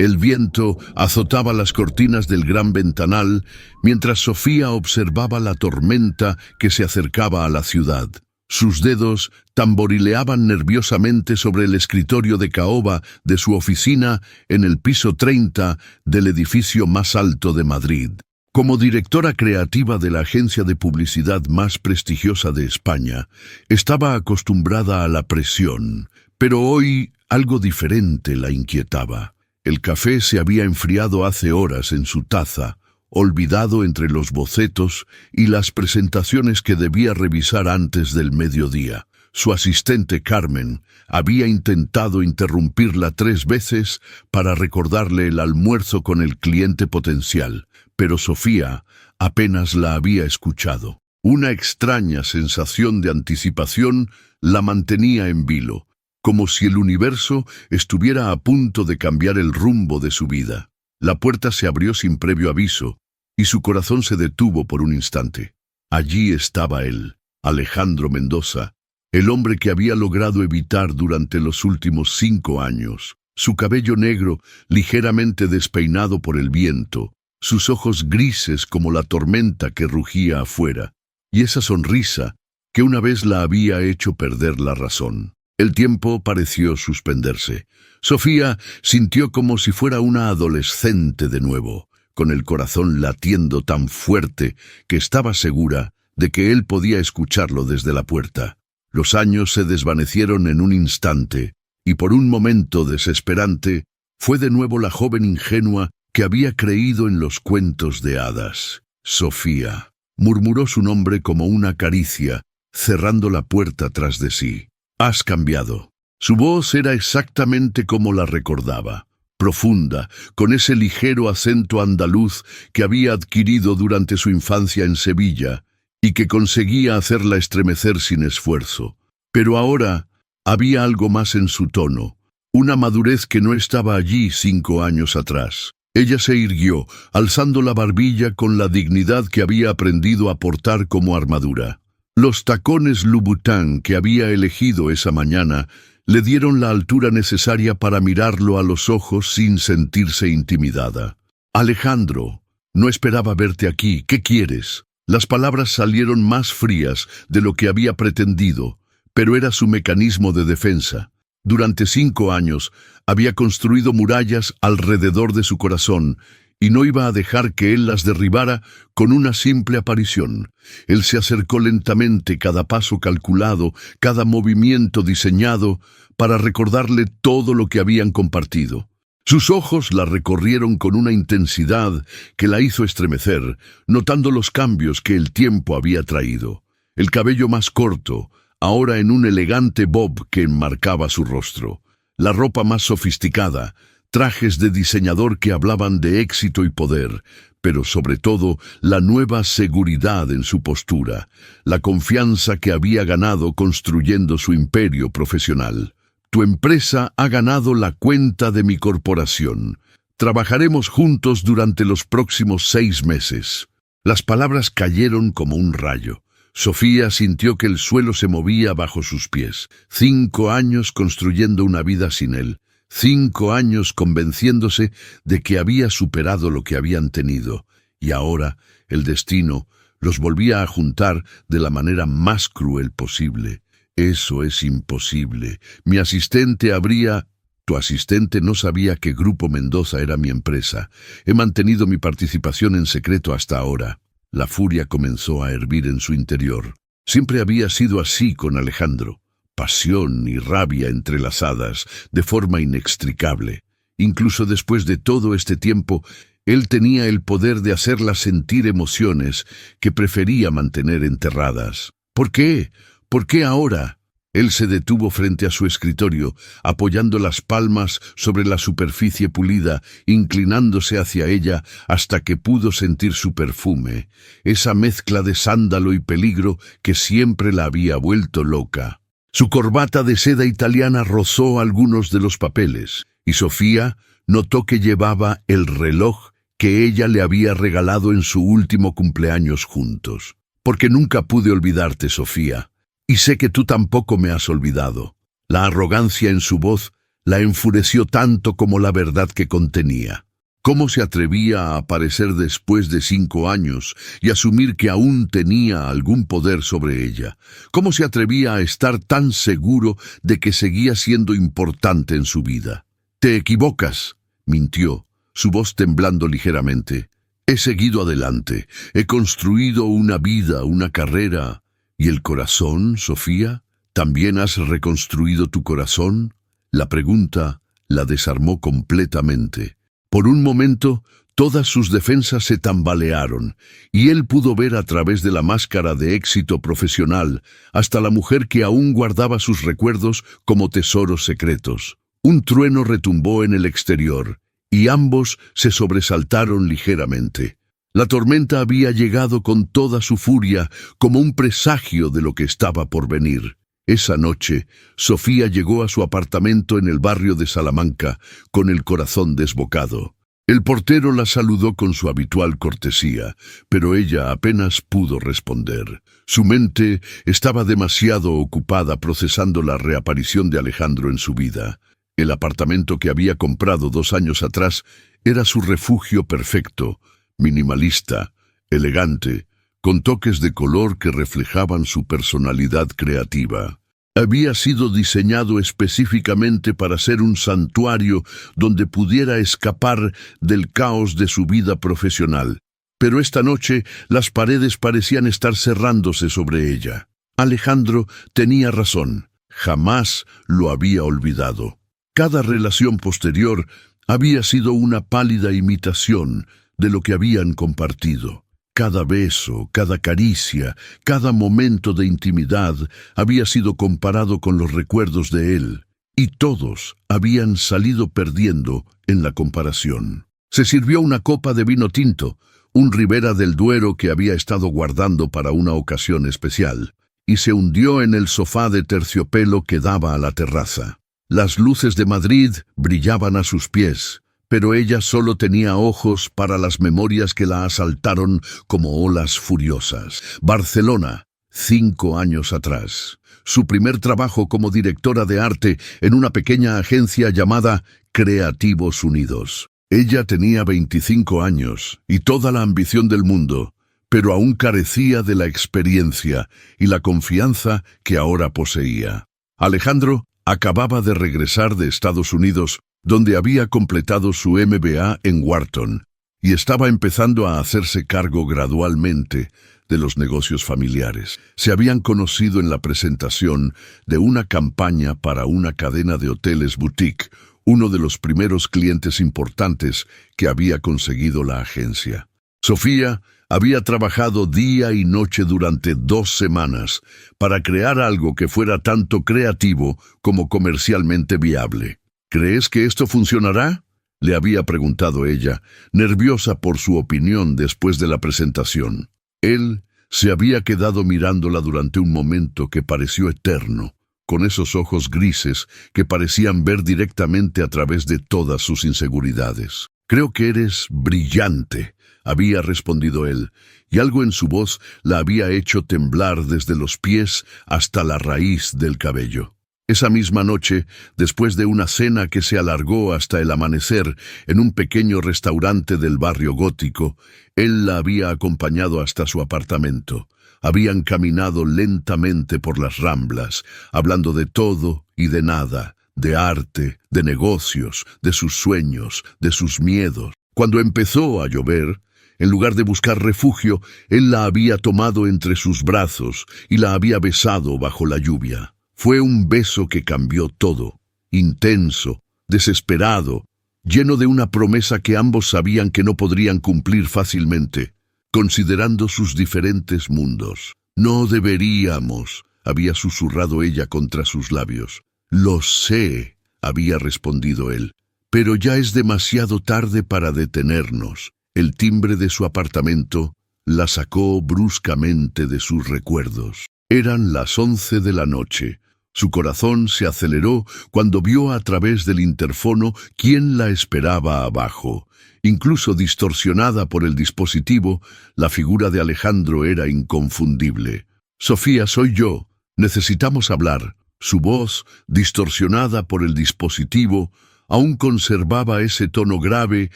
El viento azotaba las cortinas del gran ventanal mientras Sofía observaba la tormenta que se acercaba a la ciudad. Sus dedos tamborileaban nerviosamente sobre el escritorio de caoba de su oficina en el piso 30 del edificio más alto de Madrid. Como directora creativa de la agencia de publicidad más prestigiosa de España, estaba acostumbrada a la presión, pero hoy algo diferente la inquietaba. El café se había enfriado hace horas en su taza, olvidado entre los bocetos y las presentaciones que debía revisar antes del mediodía. Su asistente Carmen había intentado interrumpirla 3 veces para recordarle el almuerzo con el cliente potencial, pero Sofía apenas la había escuchado. Una extraña sensación de anticipación la mantenía en vilo, como si el universo estuviera a punto de cambiar el rumbo de su vida. La puerta se abrió sin previo aviso, y su corazón se detuvo por un instante. Allí estaba él, Alejandro Mendoza, el hombre que había logrado evitar durante los últimos 5 años. Su cabello negro, ligeramente despeinado por el viento, sus ojos grises como la tormenta que rugía afuera, y esa sonrisa que una vez la había hecho perder la razón. El tiempo pareció suspenderse. Sofía sintió como si fuera una adolescente de nuevo, con el corazón latiendo tan fuerte que estaba segura de que él podía escucharlo desde la puerta. Los años se desvanecieron en un instante, y por un momento desesperante, fue de nuevo la joven ingenua que había creído en los cuentos de hadas. Sofía. Murmuró su nombre como una caricia, cerrando la puerta tras de sí. Has cambiado. Su voz era exactamente como la recordaba, profunda, con ese ligero acento andaluz que había adquirido durante su infancia en Sevilla y que conseguía hacerla estremecer sin esfuerzo. Pero ahora había algo más en su tono, una madurez que no estaba allí 5 años atrás. Ella se irguió, alzando la barbilla con la dignidad que había aprendido a portar como armadura. Los tacones Louboutin que había elegido esa mañana le dieron la altura necesaria para mirarlo a los ojos sin sentirse intimidada. Alejandro, no esperaba verte aquí. ¿Qué quieres? Las palabras salieron más frías de lo que había pretendido, pero era su mecanismo de defensa. Durante 5 años había construido murallas alrededor de su corazón y no iba a dejar que él las derribara con una simple aparición. Él se acercó lentamente, cada paso calculado, cada movimiento diseñado, para recordarle todo lo que habían compartido. Sus ojos la recorrieron con una intensidad que la hizo estremecer, notando los cambios que el tiempo había traído. El cabello más corto, ahora en un elegante bob que enmarcaba su rostro. La ropa más sofisticada, trajes de diseñador que hablaban de éxito y poder, pero sobre todo la nueva seguridad en su postura, la confianza que había ganado construyendo su imperio profesional. Tu empresa ha ganado la cuenta de mi corporación. Trabajaremos juntos durante los próximos 6 meses. Las palabras cayeron como un rayo. Sofía sintió que el suelo se movía bajo sus pies. 5 años construyendo una vida sin él. 5 años convenciéndose de que había superado lo que habían tenido. Y ahora el destino los volvía a juntar de la manera más cruel posible. Eso es imposible. Mi asistente habría... Tu asistente no sabía que Grupo Mendoza era mi empresa. He mantenido mi participación en secreto hasta ahora. La furia comenzó a hervir en su interior. Siempre había sido así con Alejandro. Pasión y rabia entrelazadas, de forma inextricable. Incluso después de todo este tiempo, él tenía el poder de hacerla sentir emociones que prefería mantener enterradas. ¿Por qué? ¿Por qué ahora? Él se detuvo frente a su escritorio, apoyando las palmas sobre la superficie pulida, inclinándose hacia ella hasta que pudo sentir su perfume, esa mezcla de sándalo y peligro que siempre la había vuelto loca. Su corbata de seda italiana rozó algunos de los papeles, y Sofía notó que llevaba el reloj que ella le había regalado en su último cumpleaños juntos. Porque nunca pude olvidarte, Sofía. Y sé que tú tampoco me has olvidado. La arrogancia en su voz La enfureció tanto como la verdad que contenía. ¿Cómo se atrevía a aparecer después de 5 años y asumir que aún tenía algún poder sobre ella? ¿Cómo se atrevía a estar tan seguro de que seguía siendo importante en su vida? «Te equivocas», mintió, su voz temblando ligeramente. «He seguido adelante, he construido una vida, una carrera. ¿Y el corazón, Sofía? ¿También has reconstruido tu corazón?». La pregunta la desarmó completamente. Por un momento, todas sus defensas se tambalearon, y él pudo ver a través de la máscara de éxito profesional hasta la mujer que aún guardaba sus recuerdos como tesoros secretos. Un trueno retumbó en el exterior, y ambos se sobresaltaron ligeramente. La tormenta había llegado con toda su furia, como un presagio de lo que estaba por venir. Esa noche, Sofía llegó a su apartamento en el barrio de Salamanca, con el corazón desbocado. El portero la saludó con su habitual cortesía, pero ella apenas pudo responder. Su mente estaba demasiado ocupada procesando la reaparición de Alejandro en su vida. El apartamento que había comprado 2 años atrás era su refugio perfecto, minimalista, elegante, con toques de color que reflejaban su personalidad creativa. Había sido diseñado específicamente para ser un santuario donde pudiera escapar del caos de su vida profesional. Pero esta noche las paredes parecían estar cerrándose sobre ella. Alejandro tenía razón, jamás lo había olvidado. Cada relación posterior había sido una pálida imitación de lo que habían compartido. Cada beso, cada caricia, cada momento de intimidad había sido comparado con los recuerdos de él, y todos habían salido perdiendo en la comparación. Se sirvió una copa de vino tinto, un Ribera del Duero que había estado guardando para una ocasión especial, y se hundió en el sofá de terciopelo que daba a la terraza. Las luces de Madrid brillaban a sus pies, pero ella solo tenía ojos para las memorias que la asaltaron como olas furiosas. Barcelona, 5 años atrás. Su primer trabajo como directora de arte en una pequeña agencia llamada Creativos Unidos. Ella tenía 25 años y toda la ambición del mundo, pero aún carecía de la experiencia y la confianza que ahora poseía. Alejandro acababa de regresar de Estados Unidos, donde había completado su MBA en Wharton, y estaba empezando a hacerse cargo gradualmente de los negocios familiares. Se habían conocido en la presentación de una campaña para una cadena de hoteles boutique, uno de los primeros clientes importantes que había conseguido la agencia. Sofía había trabajado día y noche durante 2 semanas para crear algo que fuera tanto creativo como comercialmente viable. «¿Crees que esto funcionará?», le había preguntado ella, nerviosa por su opinión después de la presentación. Él se había quedado mirándola durante un momento que pareció eterno, con esos ojos grises que parecían ver directamente a través de todas sus inseguridades. «Creo que eres brillante», había respondido él, y algo en su voz la había hecho temblar desde los pies hasta la raíz del cabello. Esa misma noche, después de una cena que se alargó hasta el amanecer en un pequeño restaurante del barrio gótico, él la había acompañado hasta su apartamento. Habían caminado lentamente por las Ramblas, hablando de todo y de nada, de arte, de negocios, de sus sueños, de sus miedos. Cuando empezó a llover, en lugar de buscar refugio, él la había tomado entre sus brazos y la había besado bajo la lluvia. Fue un beso que cambió todo, intenso, desesperado, lleno de una promesa que ambos sabían que no podrían cumplir fácilmente, considerando sus diferentes mundos. «No deberíamos», había susurrado ella contra sus labios. «Lo sé», había respondido él, «pero ya es demasiado tarde para detenernos». El timbre de su apartamento la sacó bruscamente de sus recuerdos. Eran las 11 de la noche. Su corazón se aceleró cuando vio a través del interfono quién la esperaba abajo. Incluso distorsionada por el dispositivo, la figura de Alejandro era inconfundible. «Sofía, soy yo. Necesitamos hablar». Su voz, distorsionada por el dispositivo, aún conservaba ese tono grave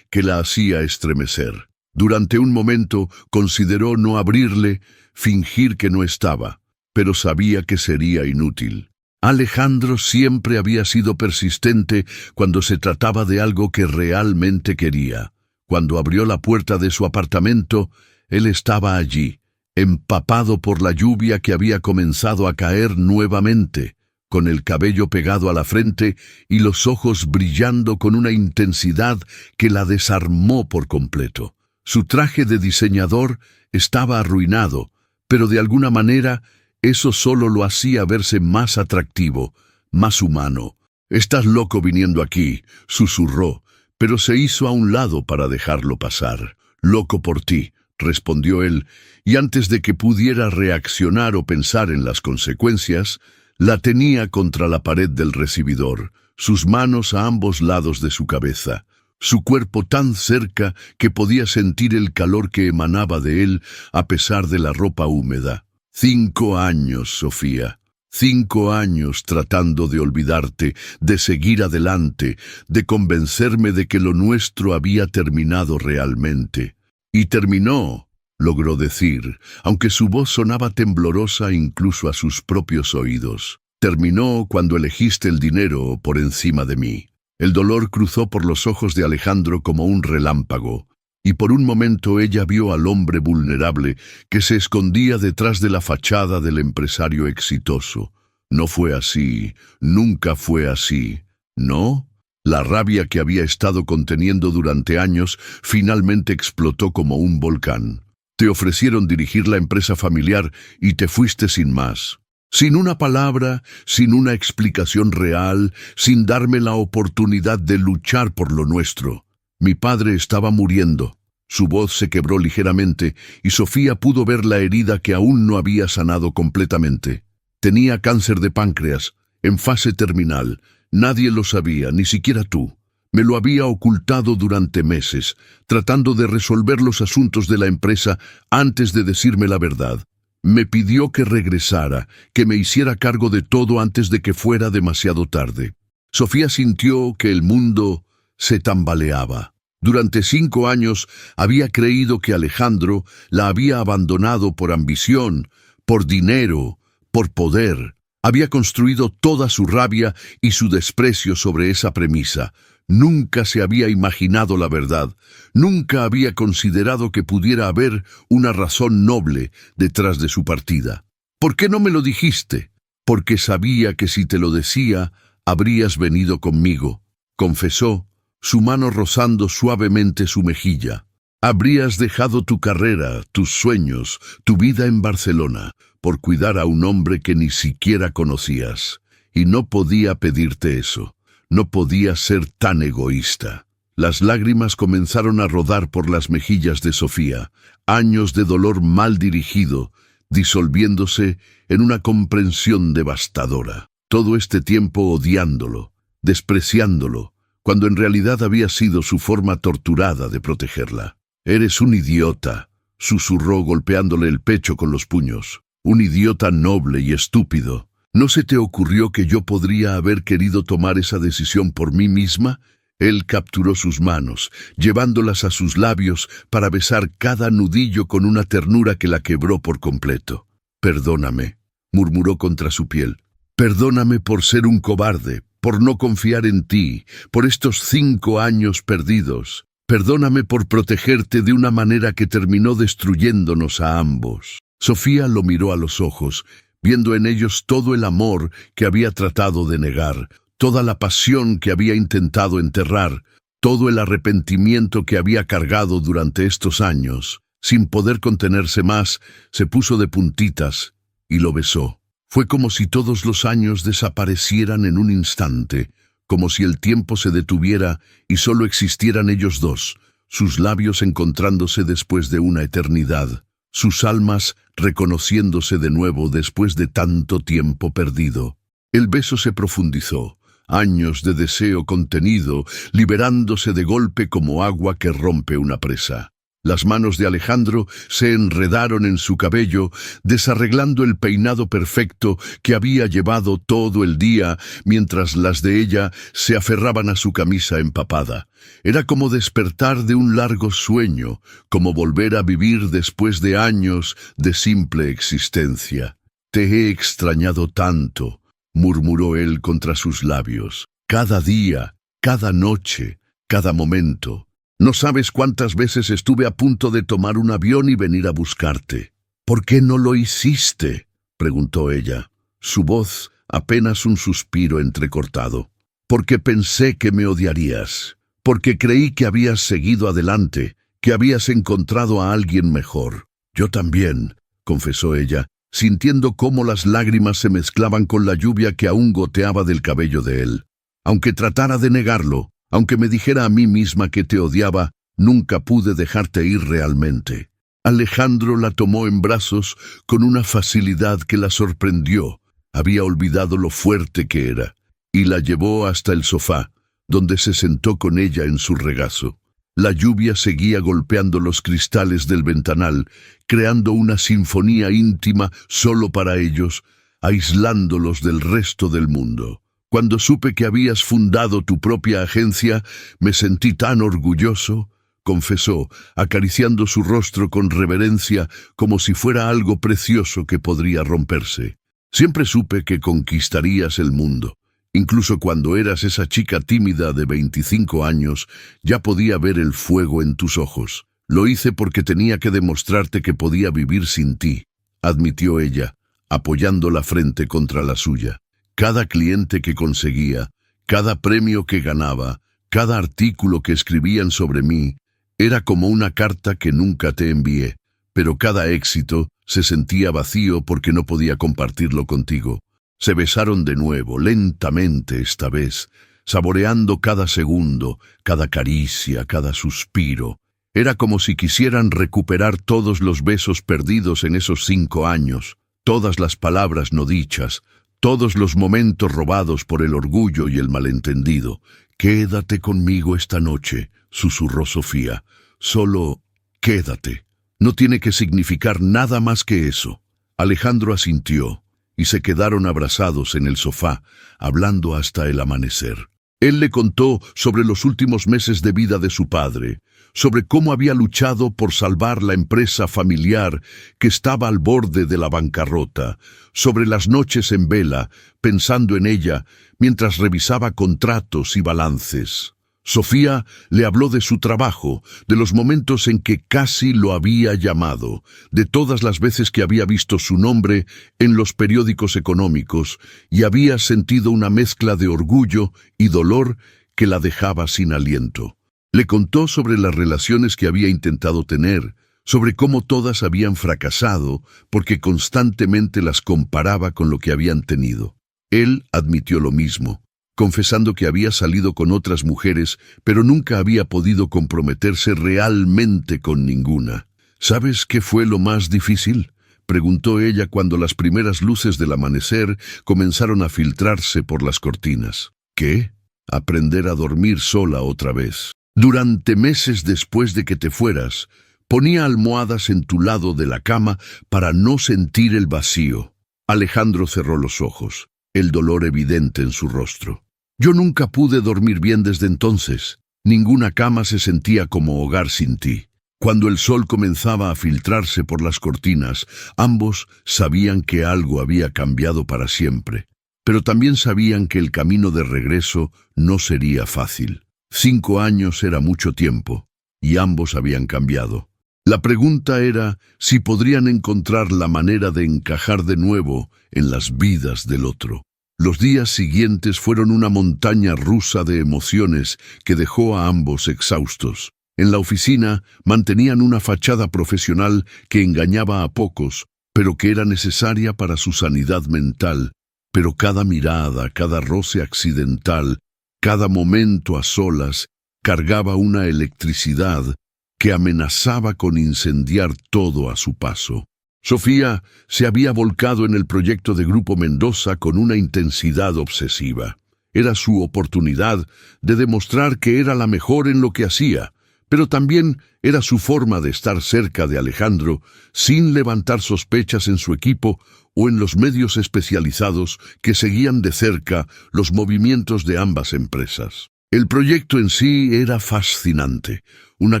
que la hacía estremecer. Durante un momento consideró no abrirle, fingir que no estaba, pero sabía que sería inútil. Alejandro siempre había sido persistente cuando se trataba de algo que realmente quería. Cuando abrió la puerta de su apartamento, él estaba allí, empapado por la lluvia que había comenzado a caer nuevamente, con el cabello pegado a la frente y los ojos brillando con una intensidad que la desarmó por completo. Su traje de diseñador estaba arruinado, pero de alguna manera eso solo lo hacía verse más atractivo, más humano. «Estás loco viniendo aquí», susurró, pero se hizo a un lado para dejarlo pasar. «Loco por ti», respondió él, y antes de que pudiera reaccionar o pensar en las consecuencias, la tenía contra la pared del recibidor, sus manos a ambos lados de su cabeza, su cuerpo tan cerca que podía sentir el calor que emanaba de él a pesar de la ropa húmeda. 5 años, Sofía. 5 años tratando de olvidarte, de seguir adelante, de convencerme de que lo nuestro había terminado realmente. Y terminó, logró decir, aunque su voz sonaba temblorosa incluso a sus propios oídos. Terminó cuando elegiste el dinero por encima de mí. El dolor cruzó por los ojos de Alejandro como un relámpago, y por un momento ella vio al hombre vulnerable que se escondía detrás de la fachada del empresario exitoso. No fue así, nunca fue así. ¿No? La rabia que había estado conteniendo durante años finalmente explotó como un volcán. Te ofrecieron dirigir la empresa familiar y te fuiste sin más. Sin una palabra, sin una explicación real, sin darme la oportunidad de luchar por lo nuestro. Mi padre estaba muriendo. Su voz se quebró ligeramente y Sofía pudo ver la herida que aún no había sanado completamente. Tenía cáncer de páncreas, en fase terminal. Nadie lo sabía, ni siquiera tú. Me lo había ocultado durante meses, tratando de resolver los asuntos de la empresa antes de decirme la verdad. Me pidió que regresara, que me hiciera cargo de todo antes de que fuera demasiado tarde. Sofía sintió que el mundo se tambaleaba. Durante 5 años había creído que Alejandro la había abandonado por ambición, por dinero, por poder. Había construido toda su rabia y su desprecio sobre esa premisa. Nunca se había imaginado la verdad. Nunca había considerado que pudiera haber una razón noble detrás de su partida. ¿Por qué no me lo dijiste? Porque sabía que si te lo decía, habrías venido conmigo, confesó, su mano rozando suavemente su mejilla. Habrías dejado tu carrera, tus sueños, tu vida en Barcelona, por cuidar a un hombre que ni siquiera conocías. Y no podía pedirte eso. No podía ser tan egoísta. Las lágrimas comenzaron a rodar por las mejillas de Sofía. Años de dolor mal dirigido, disolviéndose en una comprensión devastadora. Todo este tiempo odiándolo, despreciándolo, cuando en realidad había sido su forma torturada de protegerla. «Eres un idiota», susurró golpeándole el pecho con los puños. «Un idiota noble y estúpido. ¿No se te ocurrió que yo podría haber querido tomar esa decisión por mí misma?» Él capturó sus manos, llevándolas a sus labios para besar cada nudillo con una ternura que la quebró por completo. «Perdóname», murmuró contra su piel. «Perdóname por ser un cobarde, por no confiar en ti, por estos 5 años perdidos. Perdóname por protegerte de una manera que terminó destruyéndonos a ambos». Sofía lo miró a los ojos, viendo en ellos todo el amor que había tratado de negar, toda la pasión que había intentado enterrar, todo el arrepentimiento que había cargado durante estos años. Sin poder contenerse más, se puso de puntitas y lo besó. Fue como si todos los años desaparecieran en un instante, como si el tiempo se detuviera y solo existieran ellos dos, sus labios encontrándose después de una eternidad, sus almas reconociéndose de nuevo después de tanto tiempo perdido. El beso se profundizó, años de deseo contenido, liberándose de golpe como agua que rompe una presa. Las manos de Alejandro se enredaron en su cabello, desarreglando el peinado perfecto que había llevado todo el día, mientras las de ella se aferraban a su camisa empapada. Era como despertar de un largo sueño, como volver a vivir después de años de simple existencia. «Te he extrañado tanto», murmuró él contra sus labios. «Cada día, cada noche, cada momento. No sabes cuántas veces estuve a punto de tomar un avión y venir a buscarte». «¿Por qué no lo hiciste?», preguntó ella, su voz apenas un suspiro entrecortado. «Porque pensé que me odiarías, porque creí que habías seguido adelante, que habías encontrado a alguien mejor». «Yo también», confesó ella, sintiendo cómo las lágrimas se mezclaban con la lluvia que aún goteaba del cabello de él. «Aunque tratara de negarlo, aunque me dijera a mí misma que te odiaba, nunca pude dejarte ir realmente». Alejandro la tomó en brazos con una facilidad que la sorprendió. Había olvidado lo fuerte que era, y la llevó hasta el sofá, donde se sentó con ella en su regazo. La lluvia seguía golpeando los cristales del ventanal, creando una sinfonía íntima solo para ellos, aislándolos del resto del mundo. «Cuando supe que habías fundado tu propia agencia, me sentí tan orgulloso», confesó, acariciando su rostro con reverencia como si fuera algo precioso que podría romperse. «Siempre supe que conquistarías el mundo. Incluso cuando eras esa chica tímida de 25 años, ya podía ver el fuego en tus ojos. Lo hice porque tenía que demostrarte que podía vivir sin ti», admitió ella, apoyando la frente contra la suya. «Cada cliente que conseguía, cada premio que ganaba, cada artículo que escribían sobre mí, era como una carta que nunca te envié, pero cada éxito se sentía vacío porque no podía compartirlo contigo». Se besaron de nuevo, lentamente esta vez, saboreando cada segundo, cada caricia, cada suspiro. Era como si quisieran recuperar todos los besos perdidos en esos 5 años, todas las palabras no dichas, todos los momentos robados por el orgullo y el malentendido. «Quédate conmigo esta noche», susurró Sofía. «Solo quédate. No tiene que significar nada más que eso». Alejandro asintió, y se quedaron abrazados en el sofá, hablando hasta el amanecer. Él le contó sobre los últimos meses de vida de su padre, sobre cómo había luchado por salvar la empresa familiar que estaba al borde de la bancarrota, sobre las noches en vela, pensando en ella, mientras revisaba contratos y balances. Sofía le habló de su trabajo, de los momentos en que casi lo había llamado, de todas las veces que había visto su nombre en los periódicos económicos y había sentido una mezcla de orgullo y dolor que la dejaba sin aliento. Le contó sobre las relaciones que había intentado tener, sobre cómo todas habían fracasado porque constantemente las comparaba con lo que habían tenido. Él admitió lo mismo, confesando que había salido con otras mujeres, pero nunca había podido comprometerse realmente con ninguna. «¿Sabes qué fue lo más difícil?», preguntó ella cuando las primeras luces del amanecer comenzaron a filtrarse por las cortinas. «¿Qué?». «Aprender a dormir sola otra vez. Durante meses después de que te fueras, ponía almohadas en tu lado de la cama para no sentir el vacío». Alejandro cerró los ojos, el dolor evidente en su rostro. «Yo nunca pude dormir bien desde entonces. Ninguna cama se sentía como hogar sin ti». Cuando el sol comenzaba a filtrarse por las cortinas, ambos sabían que algo había cambiado para siempre, pero también sabían que el camino de regreso no sería fácil. 5 años era mucho tiempo, y ambos habían cambiado. La pregunta era si podrían encontrar la manera de encajar de nuevo en las vidas del otro. Los días siguientes fueron una montaña rusa de emociones que dejó a ambos exhaustos. En la oficina mantenían una fachada profesional que engañaba a pocos, pero que era necesaria para su sanidad mental. Pero cada mirada, cada roce accidental, cada momento a solas, cargaba una electricidad que amenazaba con incendiar todo a su paso. Sofía se había volcado en el proyecto de Grupo Mendoza con una intensidad obsesiva. Era su oportunidad de demostrar que era la mejor en lo que hacía, pero también era su forma de estar cerca de Alejandro sin levantar sospechas en su equipo o en los medios especializados que seguían de cerca los movimientos de ambas empresas. El proyecto en sí era fascinante, una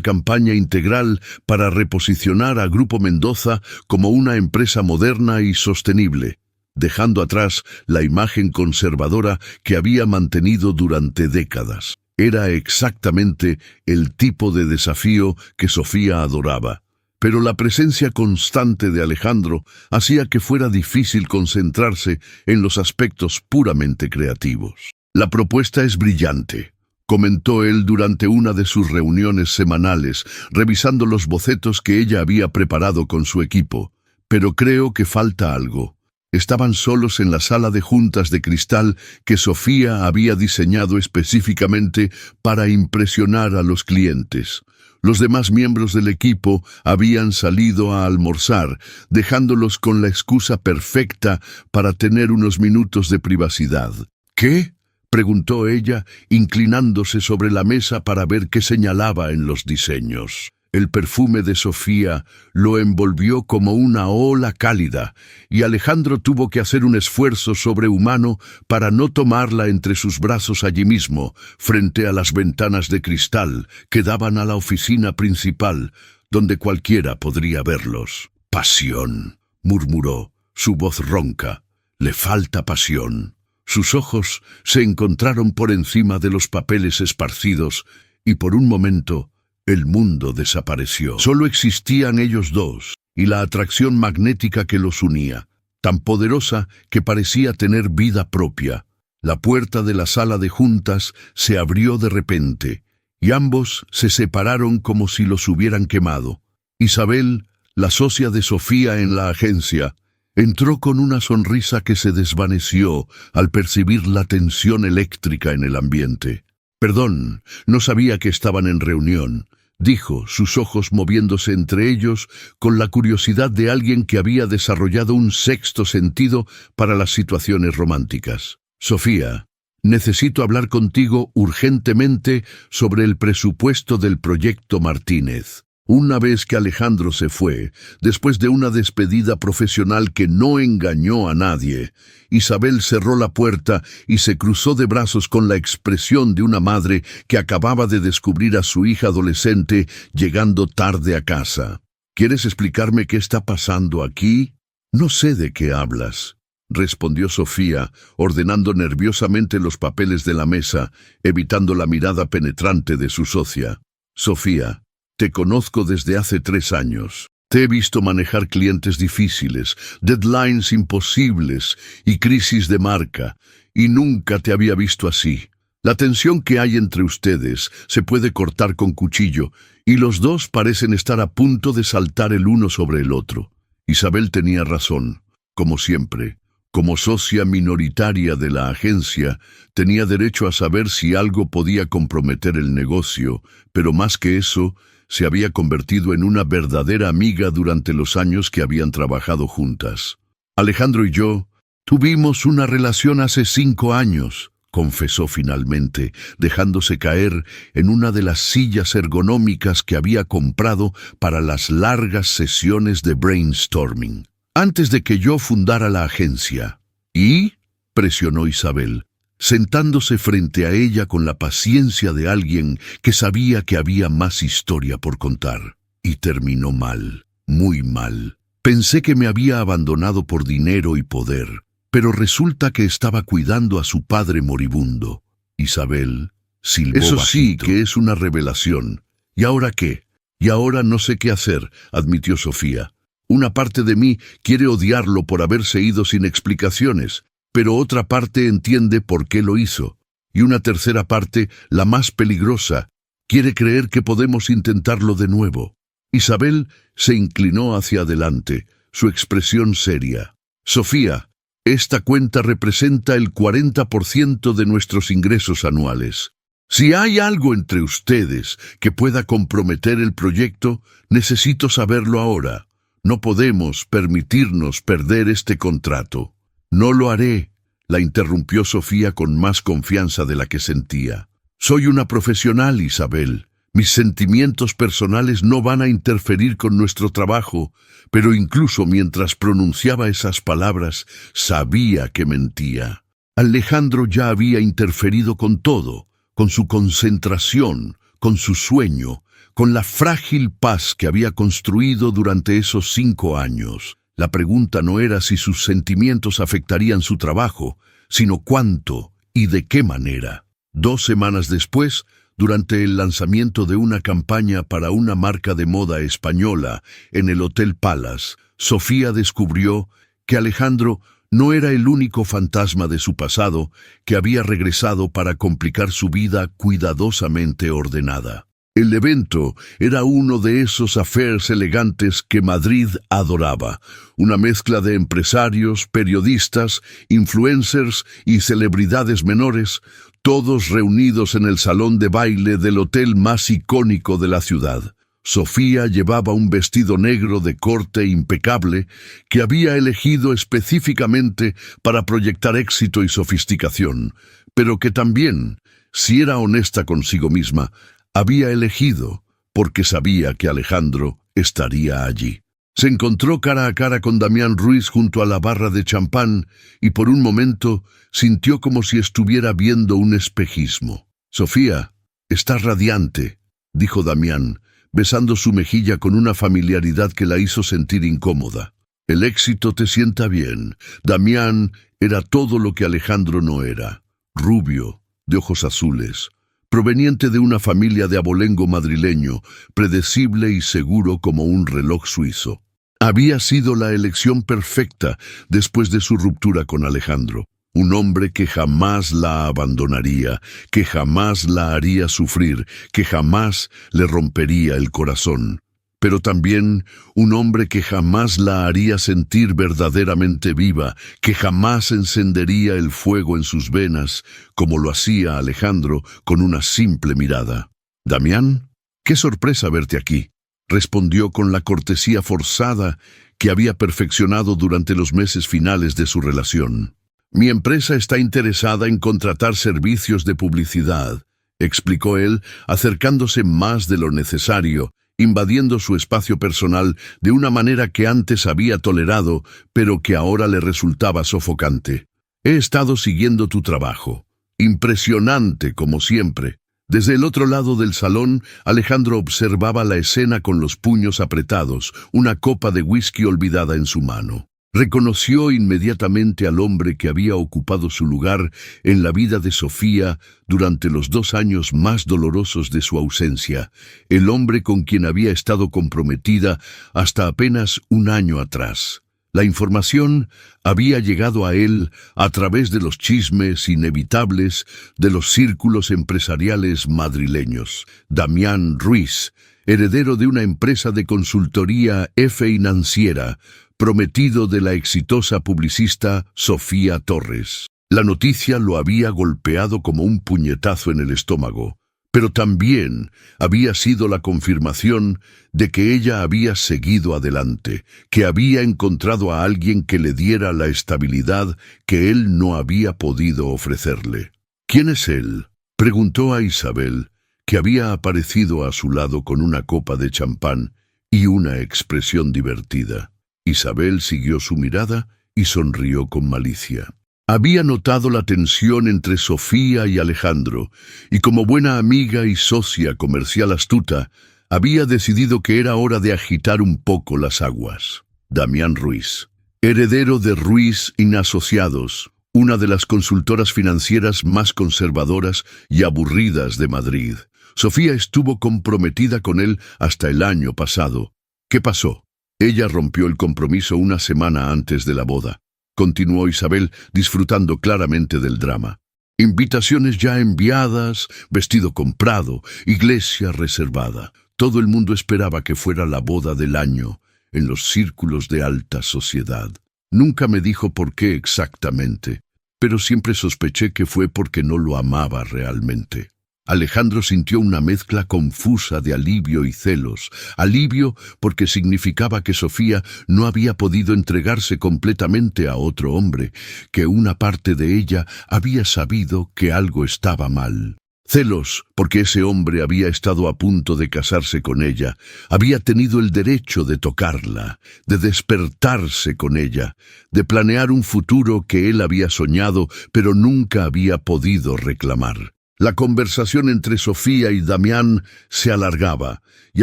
campaña integral para reposicionar a Grupo Mendoza como una empresa moderna y sostenible, dejando atrás la imagen conservadora que había mantenido durante décadas. Era exactamente el tipo de desafío que Sofía adoraba, pero la presencia constante de Alejandro hacía que fuera difícil concentrarse en los aspectos puramente creativos. «La propuesta es brillante», comentó él durante una de sus reuniones semanales, revisando los bocetos que ella había preparado con su equipo. «Pero creo que falta algo». Estaban solos en la sala de juntas de cristal que Sofía había diseñado específicamente para impresionar a los clientes. Los demás miembros del equipo habían salido a almorzar, dejándolos con la excusa perfecta para tener unos minutos de privacidad. «¿Qué?», preguntó ella, inclinándose sobre la mesa para ver qué señalaba en los diseños. El perfume de Sofía lo envolvió como una ola cálida, y Alejandro tuvo que hacer un esfuerzo sobrehumano para no tomarla entre sus brazos allí mismo, frente a las ventanas de cristal que daban a la oficina principal, donde cualquiera podría verlos. «Pasión», murmuró, su voz ronca. «Le falta pasión». Sus ojos se encontraron por encima de los papeles esparcidos, y por un momento el mundo desapareció. Solo existían ellos dos, y la atracción magnética que los unía, tan poderosa que parecía tener vida propia. La puerta de la sala de juntas se abrió de repente, y ambos se separaron como si los hubieran quemado. Isabel, la socia de Sofía en la agencia, entró con una sonrisa que se desvaneció al percibir la tensión eléctrica en el ambiente. «Perdón, no sabía que estaban en reunión», dijo, sus ojos moviéndose entre ellos con la curiosidad de alguien que había desarrollado un sexto sentido para las situaciones románticas. «Sofía, necesito hablar contigo urgentemente sobre el presupuesto del proyecto Martínez». Una vez que Alejandro se fue, después de una despedida profesional que no engañó a nadie, Isabel cerró la puerta y se cruzó de brazos con la expresión de una madre que acababa de descubrir a su hija adolescente llegando tarde a casa. «¿Quieres explicarme qué está pasando aquí?» «No sé de qué hablas», respondió Sofía, ordenando nerviosamente los papeles de la mesa, evitando la mirada penetrante de su socia. «Sofía, te conozco desde hace 3 años. Te he visto manejar clientes difíciles, deadlines imposibles y crisis de marca, y nunca te había visto así. La tensión que hay entre ustedes se puede cortar con cuchillo, y los dos parecen estar a punto de saltar el uno sobre el otro». Isabel tenía razón. Como siempre, como socia minoritaria de la agencia, tenía derecho a saber si algo podía comprometer el negocio, pero más que eso, se había convertido en una verdadera amiga durante los años que habían trabajado juntas. «Alejandro y yo tuvimos una relación hace 5 años», confesó finalmente, dejándose caer en una de las sillas ergonómicas que había comprado para las largas sesiones de brainstorming. «Antes de que yo fundara la agencia». «¿Y?», presionó Isabel, sentándose frente a ella con la paciencia de alguien que sabía que había más historia por contar. «Y terminó mal, muy mal. Pensé que me había abandonado por dinero y poder, pero resulta que estaba cuidando a su padre moribundo». Isabel silbó bajito. «Eso sí que es una revelación. ¿Y ahora qué? Y ahora no sé qué hacer», admitió Sofía. «Una parte de mí quiere odiarlo por haberse ido sin explicaciones, pero otra parte entiende por qué lo hizo. Y una tercera parte, la más peligrosa, quiere creer que podemos intentarlo de nuevo». Isabel se inclinó hacia adelante, su expresión seria. «Sofía, esta cuenta representa el 40% de nuestros ingresos anuales. Si hay algo entre ustedes que pueda comprometer el proyecto, necesito saberlo ahora. No podemos permitirnos perder este contrato». «No lo haré», la interrumpió Sofía con más confianza de la que sentía. «Soy una profesional, Isabel. Mis sentimientos personales no van a interferir con nuestro trabajo, pero incluso mientras pronunciaba esas palabras, sabía que mentía. Alejandro ya había interferido con todo, con su concentración, con su sueño, con la frágil paz que había construido durante esos 5 años. La pregunta no era si sus sentimientos afectarían su trabajo, sino cuánto y de qué manera. 2 semanas después, durante el lanzamiento de una campaña para una marca de moda española en el Hotel Palace, Sofía descubrió que Alejandro no era el único fantasma de su pasado que había regresado para complicar su vida cuidadosamente ordenada. El evento era uno de esos affairs elegantes que Madrid adoraba, una mezcla de empresarios, periodistas, influencers y celebridades menores, todos reunidos en el salón de baile del hotel más icónico de la ciudad. Sofía llevaba un vestido negro de corte impecable que había elegido específicamente para proyectar éxito y sofisticación, pero que también, si era honesta consigo misma, había elegido porque sabía que Alejandro estaría allí. Se encontró cara a cara con Damián Ruiz junto a la barra de champán y por un momento sintió como si estuviera viendo un espejismo. «Sofía, estás radiante», dijo Damián, besando su mejilla con una familiaridad que la hizo sentir incómoda. «El éxito te sienta bien». Damián era todo lo que Alejandro no era. Rubio, de ojos azules, proveniente de una familia de abolengo madrileño, predecible y seguro como un reloj suizo. Había sido la elección perfecta después de su ruptura con Alejandro. Un hombre que jamás la abandonaría, que jamás la haría sufrir, que jamás le rompería el corazón. Pero también un hombre que jamás la haría sentir verdaderamente viva, que jamás encendería el fuego en sus venas, como lo hacía Alejandro con una simple mirada. «Damián, qué sorpresa verte aquí», respondió con la cortesía forzada que había perfeccionado durante los meses finales de su relación. «Mi empresa está interesada en contratar servicios de publicidad», explicó él, acercándose más de lo necesario, invadiendo su espacio personal de una manera que antes había tolerado, pero que ahora le resultaba sofocante. «He estado siguiendo tu trabajo. Impresionante, como siempre». Desde el otro lado del salón, Alejandro observaba la escena con los puños apretados, una copa de whisky olvidada en su mano. Reconoció inmediatamente al hombre que había ocupado su lugar en la vida de Sofía durante los 2 años más dolorosos de su ausencia, el hombre con quien había estado comprometida hasta apenas 1 año atrás. La información había llegado a él a través de los chismes inevitables de los círculos empresariales madrileños. Damián Ruiz, heredero de una empresa de consultoría financiera, prometido de la exitosa publicista Sofía Torres. La noticia lo había golpeado como un puñetazo en el estómago, pero también había sido la confirmación de que ella había seguido adelante, que había encontrado a alguien que le diera la estabilidad que él no había podido ofrecerle. «¿Quién es él?», preguntó a Isabel, que había aparecido a su lado con una copa de champán y una expresión divertida. Isabel siguió su mirada y sonrió con malicia. Había notado la tensión entre Sofía y Alejandro, y como buena amiga y socia comercial astuta, había decidido que era hora de agitar un poco las aguas. Damián Ruiz, heredero de Ruiz y Asociados, una de las consultoras financieras más conservadoras y aburridas de Madrid. Sofía estuvo comprometida con él hasta el año pasado. ¿Qué pasó? Ella rompió el compromiso 1 semana antes de la boda. Continuó Isabel, disfrutando claramente del drama. Invitaciones ya enviadas, vestido comprado, iglesia reservada. Todo el mundo esperaba que fuera la boda del año en los círculos de alta sociedad. Nunca me dijo por qué exactamente, pero siempre sospeché que fue porque no lo amaba realmente. Alejandro sintió una mezcla confusa de alivio y celos. Alivio porque significaba que Sofía no había podido entregarse completamente a otro hombre, que una parte de ella había sabido que algo estaba mal. Celos, porque ese hombre había estado a punto de casarse con ella, había tenido el derecho de tocarla, de despertarse con ella, de planear un futuro que él había soñado, pero nunca había podido reclamar. La conversación entre Sofía y Damián se alargaba, y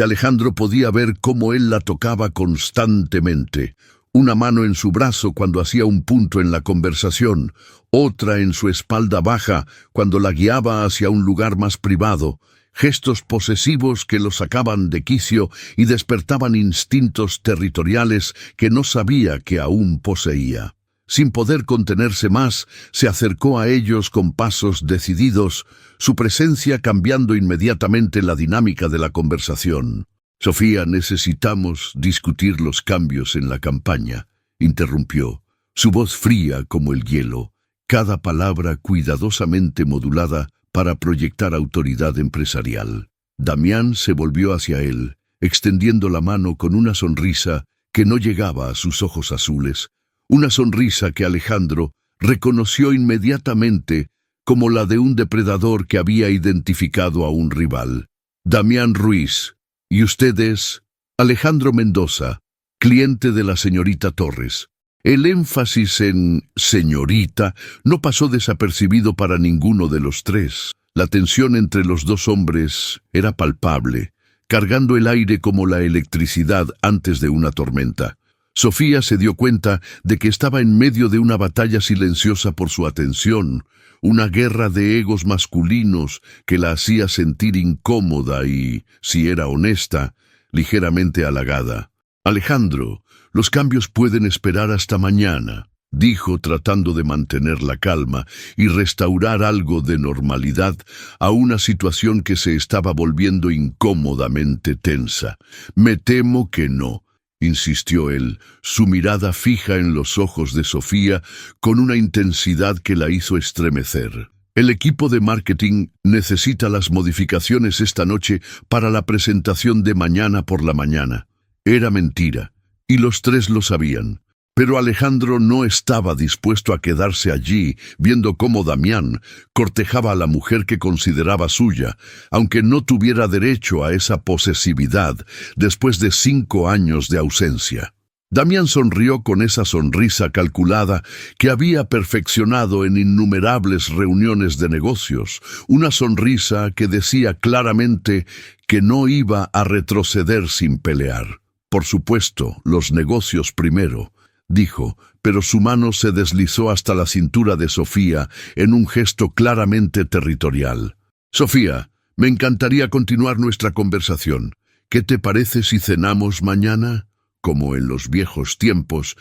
Alejandro podía ver cómo él la tocaba constantemente. Una mano en su brazo cuando hacía un punto en la conversación, otra en su espalda baja cuando la guiaba hacia un lugar más privado, gestos posesivos que lo sacaban de quicio y despertaban instintos territoriales que no sabía que aún poseía. Sin poder contenerse más, se acercó a ellos con pasos decididos, su presencia cambiando inmediatamente la dinámica de la conversación. «Sofía, necesitamos discutir los cambios en la campaña», interrumpió, su voz fría como el hielo, cada palabra cuidadosamente modulada para proyectar autoridad empresarial. Damián se volvió hacia él, extendiendo la mano con una sonrisa que no llegaba a sus ojos azules, una sonrisa que Alejandro reconoció inmediatamente como la de un depredador que había identificado a un rival. «Damián Ruiz, y usted es Alejandro Mendoza, cliente de la señorita Torres». El énfasis en «señorita» no pasó desapercibido para ninguno de los tres. La tensión entre los dos hombres era palpable, cargando el aire como la electricidad antes de una tormenta. Sofía se dio cuenta de que estaba en medio de una batalla silenciosa por su atención, una guerra de egos masculinos que la hacía sentir incómoda y, si era honesta, ligeramente halagada. «Alejandro, los cambios pueden esperar hasta mañana», dijo tratando de mantener la calma y restaurar algo de normalidad a una situación que se estaba volviendo incómodamente tensa. «Me temo que no», insistió él, su mirada fija en los ojos de Sofía con una intensidad que la hizo estremecer. «El equipo de marketing necesita las modificaciones esta noche para la presentación de mañana por la mañana». Era mentira, y los tres lo sabían. Pero Alejandro no estaba dispuesto a quedarse allí, viendo cómo Damián cortejaba a la mujer que consideraba suya, aunque no tuviera derecho a esa posesividad después de 5 años de ausencia. Damián sonrió con esa sonrisa calculada que había perfeccionado en innumerables reuniones de negocios, una sonrisa que decía claramente que no iba a retroceder sin pelear. «Por supuesto, los negocios primero», dijo, pero su mano se deslizó hasta la cintura de Sofía en un gesto claramente territorial. «Sofía, me encantaría continuar nuestra conversación. ¿Qué te parece si cenamos mañana?» Como en los viejos tiempos,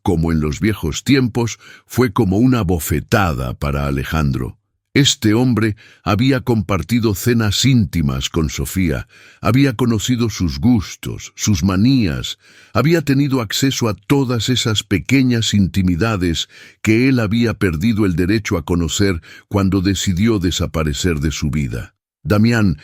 como en los viejos tiempos, fue como una bofetada para Alejandro. Este hombre había compartido cenas íntimas con Sofía, había conocido sus gustos, sus manías, había tenido acceso a todas esas pequeñas intimidades que él había perdido el derecho a conocer cuando decidió desaparecer de su vida. «Damián,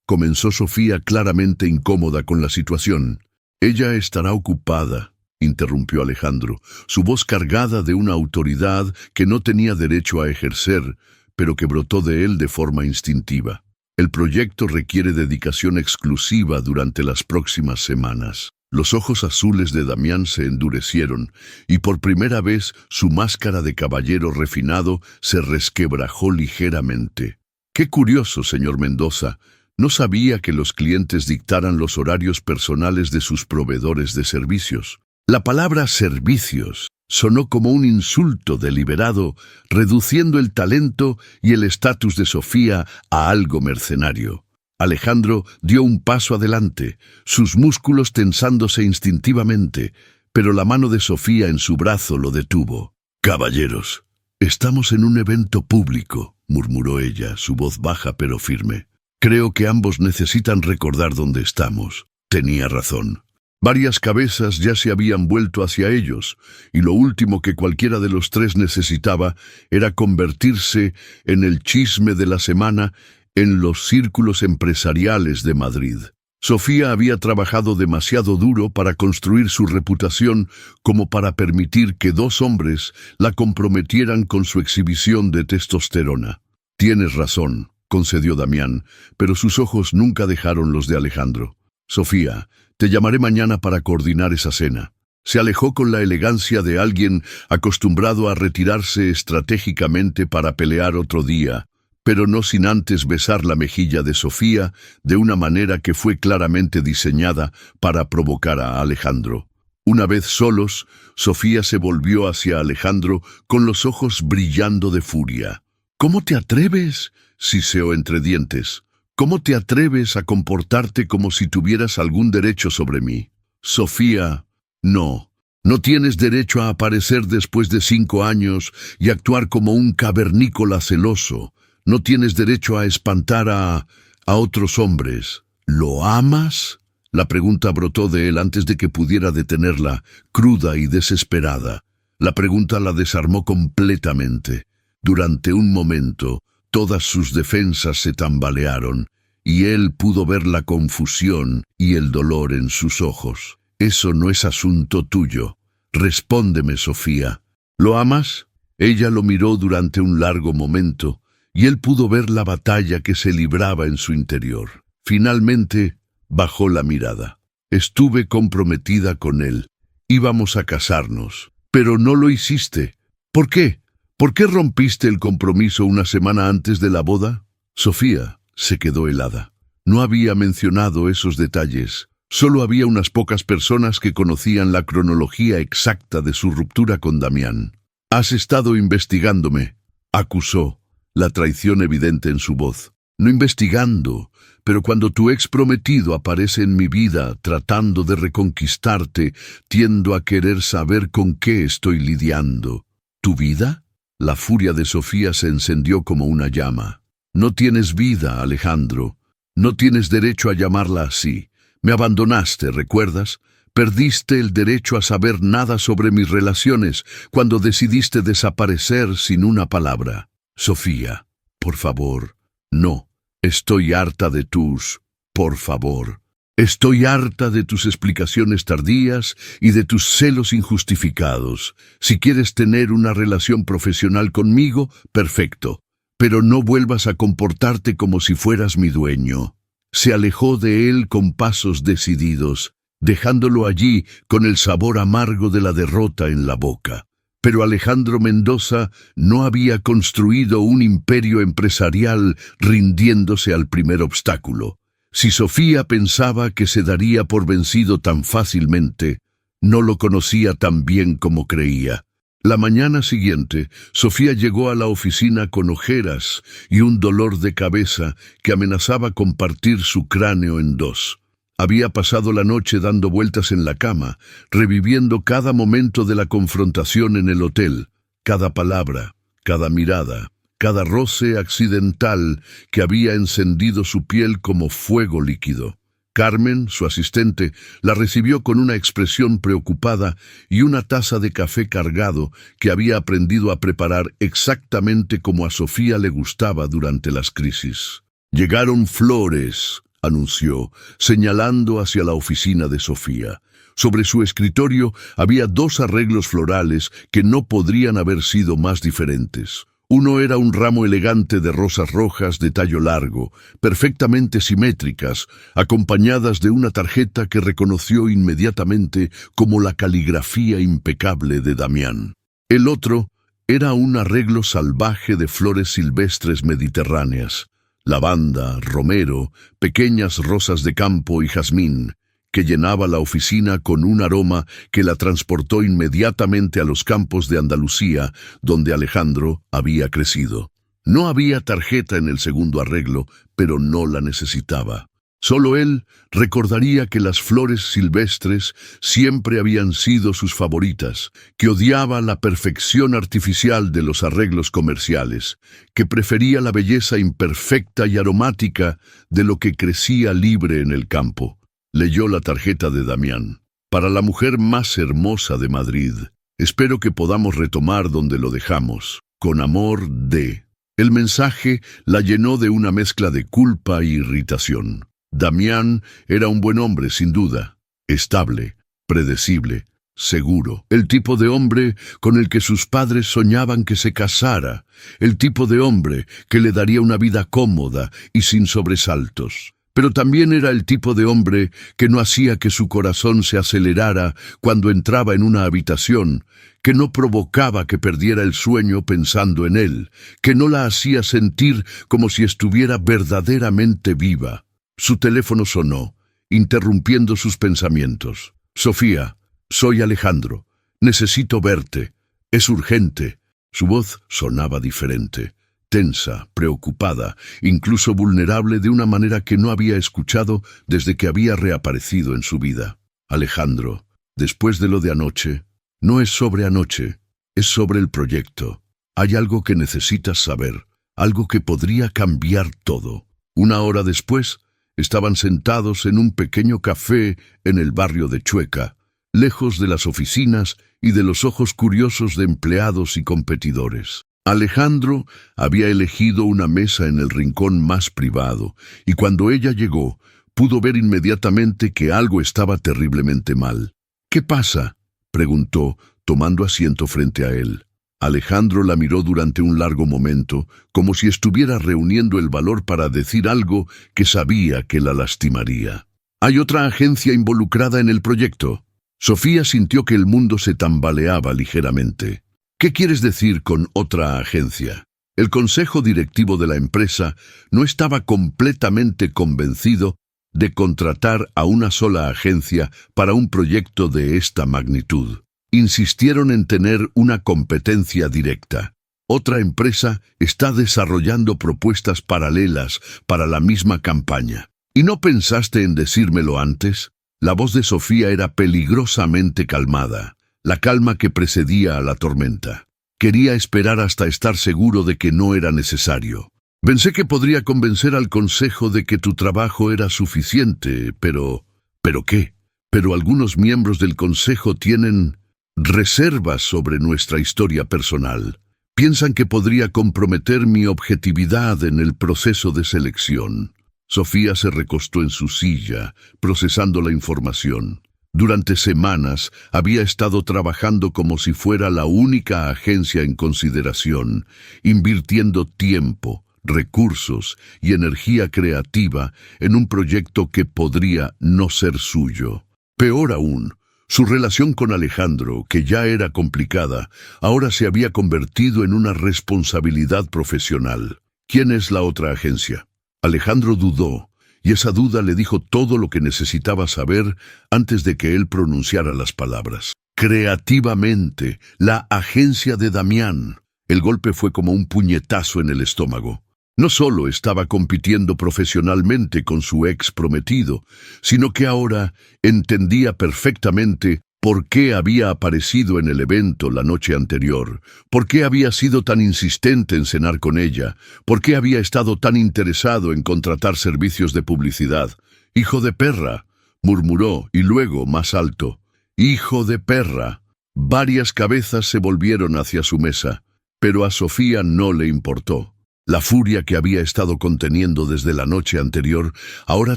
comenzó Sofía claramente incómoda con la situación. «Ella estará ocupada», interrumpió Alejandro, su voz cargada de una autoridad que no tenía derecho a ejercer, pero que brotó de él de forma instintiva. «El proyecto requiere dedicación exclusiva durante las próximas semanas». Los ojos azules de Damián se endurecieron, y por primera vez su máscara de caballero refinado se resquebrajó ligeramente. «Qué curioso, señor Mendoza. No sabía que los clientes dictaran los horarios personales de sus proveedores de servicios». La palabra «servicios» sonó como un insulto deliberado, reduciendo el talento y el estatus de Sofía a algo mercenario. Alejandro dio un paso adelante, sus músculos tensándose instintivamente, pero la mano de Sofía en su brazo lo detuvo. «Caballeros, estamos en un evento público», murmuró ella, su voz baja pero firme. «Creo que ambos necesitan recordar dónde estamos». Tenía razón. Varias cabezas ya se habían vuelto hacia ellos, y lo último que cualquiera de los tres necesitaba era convertirse en el chisme de la semana en los círculos empresariales de Madrid. Sofía había trabajado demasiado duro para construir su reputación como para permitir que 2 hombres la comprometieran con su exhibición de testosterona. «Tienes razón», concedió Damián, pero sus ojos nunca dejaron los de Alejandro. Sofía, te llamaré mañana para coordinar esa cena. Se alejó con la elegancia de alguien acostumbrado a retirarse estratégicamente para pelear otro día, pero no sin antes besar la mejilla de Sofía de una manera que fue claramente diseñada para provocar a Alejandro. Una vez solos, Sofía se volvió hacia Alejandro con los ojos brillando de furia. «¿Cómo te atreves?», siseó entre dientes. «¿Cómo te atreves a comportarte como si tuvieras algún derecho sobre mí?» «Sofía, no. No tienes derecho a aparecer después de 5 años y actuar como un cavernícola celoso. No tienes derecho a espantar a otros hombres. ¿Lo amas?». La pregunta brotó de él antes de que pudiera detenerla, cruda y desesperada. La pregunta la desarmó completamente. Durante un momento, todas sus defensas se tambalearon, y él pudo ver la confusión y el dolor en sus ojos. «Eso no es asunto tuyo. Respóndeme, Sofía. ¿Lo amas?». Ella lo miró durante un largo momento, y él pudo ver la batalla que se libraba en su interior. Finalmente, bajó la mirada. «Estuve comprometida con él. Íbamos a casarnos. Pero no lo hiciste. ¿Por qué? ¿Por qué rompiste el compromiso una semana antes de la boda?». Sofía se quedó helada. No había mencionado esos detalles. Solo había unas pocas personas que conocían la cronología exacta de su ruptura con Damián. «Has estado investigándome», acusó, la traición evidente en su voz. «No investigando, pero cuando tu ex prometido aparece en mi vida tratando de reconquistarte, tiendo a querer saber con qué estoy lidiando». «¿Tu vida?». La furia de Sofía se encendió como una llama. «No tienes vida, Alejandro. No tienes derecho a llamarla así. Me abandonaste, ¿recuerdas? Perdiste el derecho a saber nada sobre mis relaciones cuando decidiste desaparecer sin una palabra. Sofía, por favor, no. Estoy harta de tus... por favor. Estoy harta de tus explicaciones tardías y de tus celos injustificados. Si quieres tener una relación profesional conmigo, perfecto. Pero no vuelvas a comportarte como si fueras mi dueño». Se alejó de él con pasos decididos, dejándolo allí con el sabor amargo de la derrota en la boca. Pero Alejandro Mendoza no había construido un imperio empresarial rindiéndose al primer obstáculo. Si Sofía pensaba que se daría por vencido tan fácilmente, no lo conocía tan bien como creía. La mañana siguiente, Sofía llegó a la oficina con ojeras y un dolor de cabeza que amenazaba con partir su cráneo en dos. Había pasado la noche dando vueltas en la cama, reviviendo cada momento de la confrontación en el hotel, cada palabra, cada mirada, cada roce accidental que había encendido su piel como fuego líquido. Carmen, su asistente, la recibió con una expresión preocupada y una taza de café cargado que había aprendido a preparar exactamente como a Sofía le gustaba durante las crisis. «Llegaron flores», anunció, señalando hacia la oficina de Sofía. Sobre su escritorio había 2 arreglos florales que no podrían haber sido más diferentes. Uno era un ramo elegante de rosas rojas de tallo largo, perfectamente simétricas, acompañadas de una tarjeta que reconoció inmediatamente como la caligrafía impecable de Damián. El otro era un arreglo salvaje de flores silvestres mediterráneas, lavanda, romero, pequeñas rosas de campo y jazmín, que llenaba la oficina con un aroma que la transportó inmediatamente a los campos de Andalucía, donde Alejandro había crecido. No había tarjeta en el segundo arreglo, pero no la necesitaba. Solo él recordaría que las flores silvestres siempre habían sido sus favoritas, que odiaba la perfección artificial de los arreglos comerciales, que prefería la belleza imperfecta y aromática de lo que crecía libre en el campo. Leyó la tarjeta de Damián. «Para la mujer más hermosa de Madrid. Espero que podamos retomar donde lo dejamos. Con amor, D». El mensaje la llenó de una mezcla de culpa e irritación. Damián era un buen hombre, sin duda. Estable, predecible, seguro. El tipo de hombre con el que sus padres soñaban que se casara. El tipo de hombre que le daría una vida cómoda y sin sobresaltos. Pero también era el tipo de hombre que no hacía que su corazón se acelerara cuando entraba en una habitación, que no provocaba que perdiera el sueño pensando en él, que no la hacía sentir como si estuviera verdaderamente viva. Su teléfono sonó, interrumpiendo sus pensamientos. «Sofía, soy Alejandro. Necesito verte. Es urgente». Su voz sonaba diferente. Tensa, preocupada, incluso vulnerable de una manera que no había escuchado desde que había reaparecido en su vida. «Alejandro, después de lo de anoche, no es sobre anoche, es sobre el proyecto. Hay algo que necesitas saber, algo que podría cambiar todo». Una hora después, estaban sentados en un pequeño café en el barrio de Chueca, lejos de las oficinas y de los ojos curiosos de empleados y competidores. Alejandro había elegido una mesa en el rincón más privado, y cuando ella llegó, pudo ver inmediatamente que algo estaba terriblemente mal. «¿Qué pasa?», preguntó, tomando asiento frente a él. Alejandro la miró durante un largo momento, como si estuviera reuniendo el valor para decir algo que sabía que la lastimaría. «¿Hay otra agencia involucrada en el proyecto?». Sofía sintió que el mundo se tambaleaba ligeramente. «¿Qué quieres decir con otra agencia?». El consejo directivo de la empresa no estaba completamente convencido de contratar a una sola agencia para un proyecto de esta magnitud. Insistieron en tener una competencia directa. «Otra empresa está desarrollando propuestas paralelas para la misma campaña. ¿Y no pensaste en decírmelo antes?». La voz de Sofía era peligrosamente calmada, la calma que precedía a la tormenta. Quería esperar hasta estar seguro de que no era necesario. «Pensé que podría convencer al consejo de que tu trabajo era suficiente, pero... ¿Pero qué? Pero algunos miembros del consejo tienen reservas sobre nuestra historia personal. Piensan que podría comprometer mi objetividad en el proceso de selección». Sofía se recostó en su silla, procesando la información. Durante semanas había estado trabajando como si fuera la única agencia en consideración, invirtiendo tiempo, recursos y energía creativa en un proyecto que podría no ser suyo. Peor aún, su relación con Alejandro, que ya era complicada, ahora se había convertido en una responsabilidad profesional. «¿Quién es la otra agencia?». Alejandro dudó, y esa duda le dijo todo lo que necesitaba saber antes de que él pronunciara las palabras. «Creativamente, la agencia de Damián». El golpe fue como un puñetazo en el estómago. No solo estaba compitiendo profesionalmente con su ex prometido, sino que ahora entendía perfectamente por qué había aparecido en el evento la noche anterior, por qué había sido tan insistente en cenar con ella, por qué había estado tan interesado en contratar servicios de publicidad. «Hijo de perra», murmuró, y luego, más alto, «hijo de perra». Varias cabezas se volvieron hacia su mesa, pero a Sofía no le importó. La furia que había estado conteniendo desde la noche anterior ahora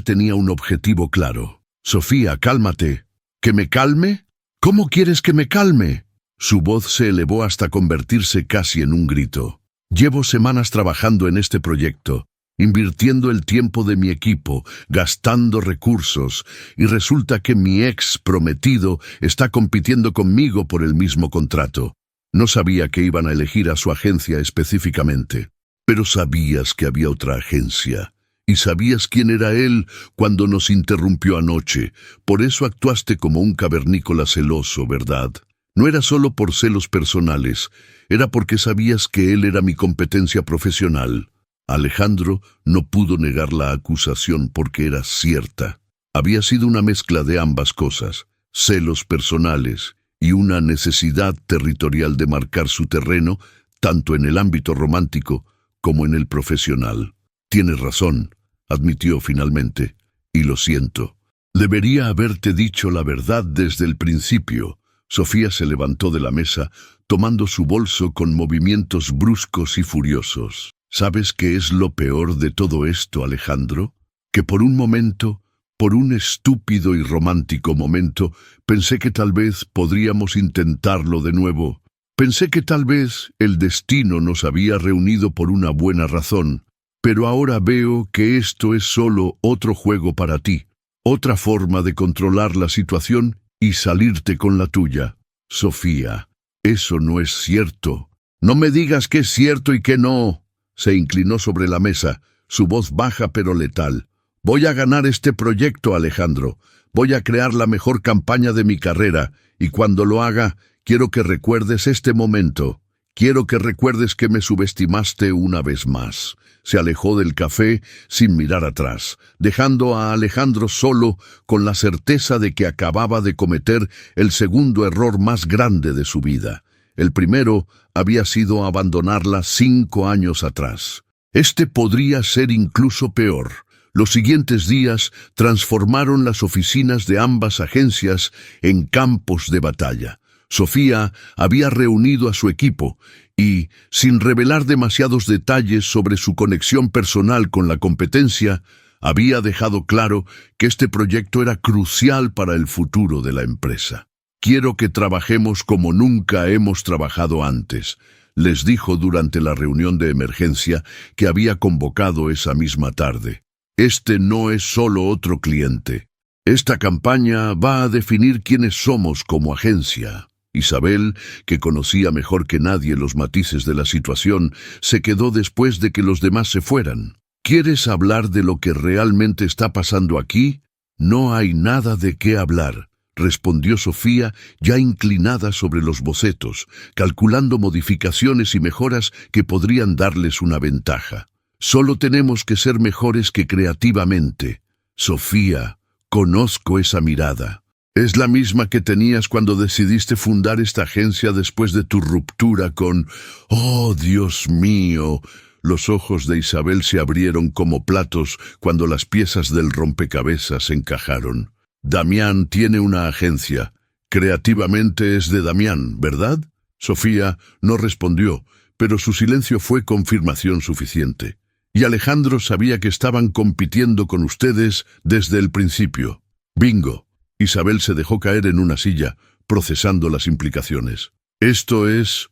tenía un objetivo claro. «Sofía, cálmate». «¿Que me calme? ¿Cómo quieres que me calme?». Su voz se elevó hasta convertirse casi en un grito. «Llevo semanas trabajando en este proyecto, invirtiendo el tiempo de mi equipo, gastando recursos, y resulta que mi ex prometido está compitiendo conmigo por el mismo contrato. No sabía que iban a elegir a su agencia específicamente, pero sabías que había otra agencia. Y sabías quién era él cuando nos interrumpió anoche. Por eso actuaste como un cavernícola celoso, ¿verdad? No era solo por celos personales, era porque sabías que él era mi competencia profesional». Alejandro no pudo negar la acusación porque era cierta. Había sido una mezcla de ambas cosas, celos personales y una necesidad territorial de marcar su terreno, tanto en el ámbito romántico como en el profesional. «Tienes razón», admitió finalmente, «y lo siento. Debería haberte dicho la verdad desde el principio». Sofía se levantó de la mesa, tomando su bolso con movimientos bruscos y furiosos. «¿Sabes qué es lo peor de todo esto, Alejandro? Que por un momento Por un estúpido y romántico momento, pensé que tal vez podríamos intentarlo de nuevo. Pensé que tal vez el destino nos había reunido por una buena razón, pero ahora veo que esto es solo otro juego para ti, otra forma de controlar la situación y salirte con la tuya. Sofía, eso no es cierto. No me digas que es cierto y que no. Se inclinó sobre la mesa, su voz baja pero letal. Voy a ganar este proyecto, Alejandro. Voy a crear la mejor campaña de mi carrera, y cuando lo haga, quiero que recuerdes este momento. Quiero que recuerdes que me subestimaste una vez más. Se alejó del café sin mirar atrás, dejando a Alejandro solo con la certeza de que acababa de cometer el segundo error más grande de su vida. El primero había sido abandonarla 5 años atrás. Este podría ser incluso peor. Los siguientes días transformaron las oficinas de ambas agencias en campos de batalla. Sofía había reunido a su equipo y, sin revelar demasiados detalles sobre su conexión personal con la competencia, había dejado claro que este proyecto era crucial para el futuro de la empresa. Quiero que trabajemos como nunca hemos trabajado antes, les dijo durante la reunión de emergencia que había convocado esa misma tarde. Este no es solo otro cliente. Esta campaña va a definir quiénes somos como agencia. Isabel, que conocía mejor que nadie los matices de la situación, se quedó después de que los demás se fueran. ¿Quieres hablar de lo que realmente está pasando aquí? No hay nada de qué hablar, respondió Sofía, ya inclinada sobre los bocetos, calculando modificaciones y mejoras que podrían darles una ventaja. Solo tenemos que ser mejores que creativamente. Sofía, conozco esa mirada. Es la misma que tenías cuando decidiste fundar esta agencia después de tu ruptura con... ¡Oh, Dios mío! Los ojos de Isabel se abrieron como platos cuando las piezas del rompecabezas encajaron. Damián tiene una agencia. Creativamente es de Damián, ¿verdad? Sofía no respondió, pero su silencio fue confirmación suficiente. Y Alejandro sabía que estaban compitiendo con ustedes desde el principio. Bingo. Isabel se dejó caer en una silla, procesando las implicaciones. Esto es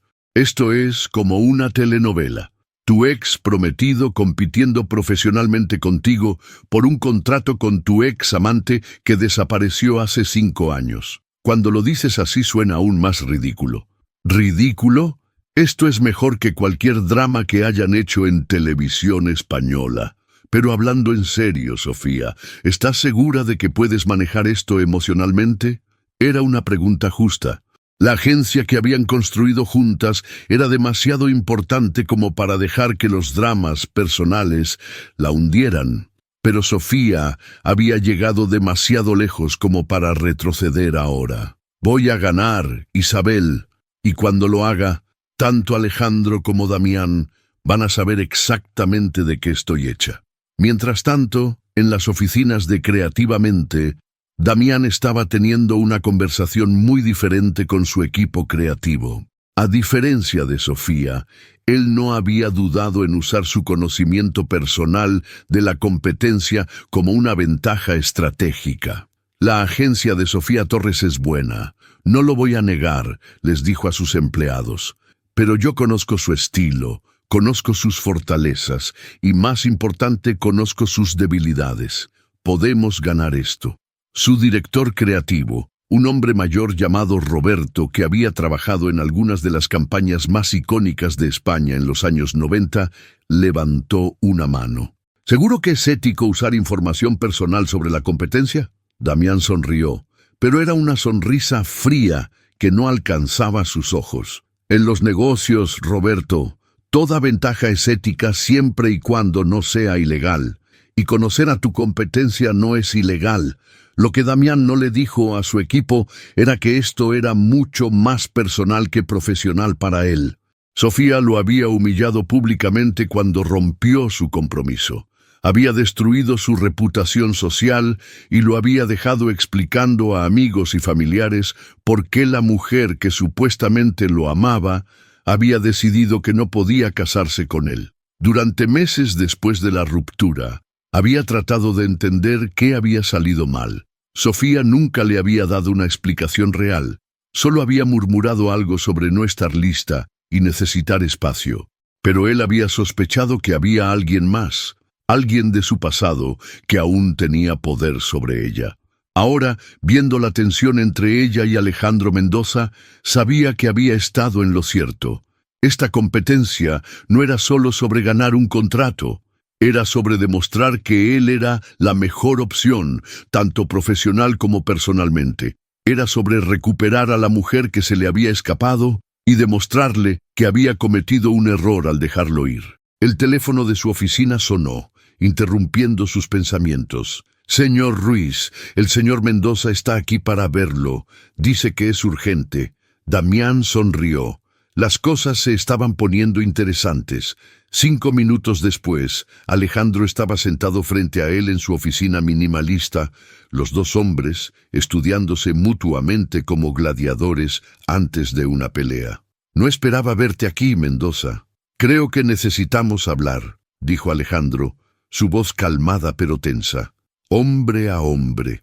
como una telenovela. Tu ex prometido compitiendo profesionalmente contigo por un contrato con tu ex amante que desapareció hace 5 años. Cuando lo dices así suena aún más ridículo. ¿Ridículo? Esto es mejor que cualquier drama que hayan hecho en televisión española. Pero hablando en serio, Sofía, ¿estás segura de que puedes manejar esto emocionalmente? Era una pregunta justa. La agencia que habían construido juntas era demasiado importante como para dejar que los dramas personales la hundieran. Pero Sofía había llegado demasiado lejos como para retroceder ahora. Voy a ganar, Isabel, y cuando lo haga, tanto Alejandro como Damián van a saber exactamente de qué estoy hecha. Mientras tanto, en las oficinas de Creativamente, Damián estaba teniendo una conversación muy diferente con su equipo creativo. A diferencia de Sofía, él no había dudado en usar su conocimiento personal de la competencia como una ventaja estratégica. La agencia de Sofía Torres es buena, no lo voy a negar, les dijo a sus empleados. Pero yo conozco su estilo, conozco sus fortalezas y, más importante, conozco sus debilidades. Podemos ganar esto. Su director creativo, un hombre mayor llamado Roberto, que había trabajado en algunas de las campañas más icónicas de España en los años 90, levantó una mano. ¿Seguro que es ético usar información personal sobre la competencia? Damián sonrió, pero era una sonrisa fría que no alcanzaba sus ojos. En los negocios, Roberto, toda ventaja es ética siempre y cuando no sea ilegal. Y conocer a tu competencia no es ilegal. Lo que Damián no le dijo a su equipo era que esto era mucho más personal que profesional para él. Sofía lo había humillado públicamente cuando rompió su compromiso. Había destruido su reputación social y lo había dejado explicando a amigos y familiares por qué la mujer que supuestamente lo amaba había decidido que no podía casarse con él. Durante meses después de la ruptura, Había tratado de entender qué había salido mal. Sofía nunca le había dado una explicación real. Solo había murmurado algo sobre no estar lista y necesitar espacio. Pero él había sospechado que había alguien más, alguien de su pasado que aún tenía poder sobre ella. Ahora, viendo la tensión entre ella y Alejandro Mendoza, sabía que había estado en lo cierto. Esta competencia no era solo sobre ganar un contrato, era sobre demostrar que él era la mejor opción, tanto profesional como personalmente. Era sobre recuperar a la mujer que se le había escapado y demostrarle que había cometido un error al dejarlo ir. El teléfono de su oficina sonó, interrumpiendo sus pensamientos. «Señor Ruiz, el señor Mendoza está aquí para verlo. Dice que es urgente». Damián sonrió. Las cosas se estaban poniendo interesantes. 5 minutos después, Alejandro estaba sentado frente a él en su oficina minimalista, los dos hombres estudiándose mutuamente como gladiadores antes de una pelea. «No esperaba verte aquí, Mendoza». «Creo que necesitamos hablar», dijo Alejandro, su voz calmada pero tensa. Hombre a hombre.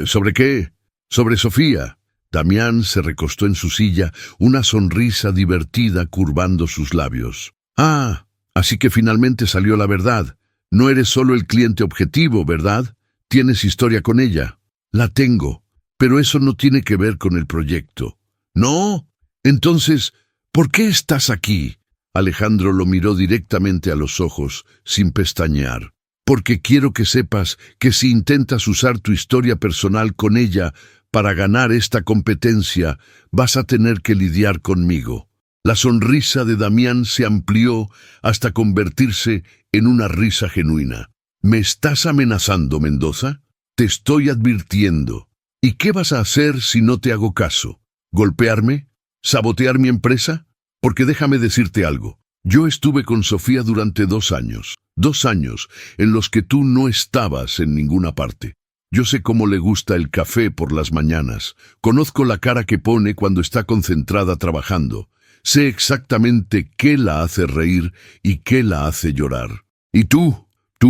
¿Sobre qué? «Sobre Sofía». Damián se recostó en su silla, una sonrisa divertida curvando sus labios. «Ah, así que finalmente salió la verdad. No eres solo el cliente objetivo, ¿verdad? Tienes historia con ella». «La tengo, pero eso no tiene que ver con el proyecto». «¿No? Entonces, ¿por qué estás aquí?» Alejandro lo miró directamente a los ojos, sin pestañear. «Porque quiero que sepas que si intentas usar tu historia personal con ella para ganar esta competencia, vas a tener que lidiar conmigo». La sonrisa de Damián se amplió hasta convertirse en una risa genuina. «¿Me estás amenazando, Mendoza? Te estoy advirtiendo. ¿Y qué vas a hacer si no te hago caso? ¿Golpearme? ¿Sabotear mi empresa? Porque déjame decirte algo. Yo estuve con Sofía durante 2 años. 2 años en los que tú no estabas en ninguna parte. Yo sé cómo le gusta el café por las mañanas. Conozco la cara que pone cuando está concentrada trabajando. Sé exactamente qué la hace reír y qué la hace llorar. Y tú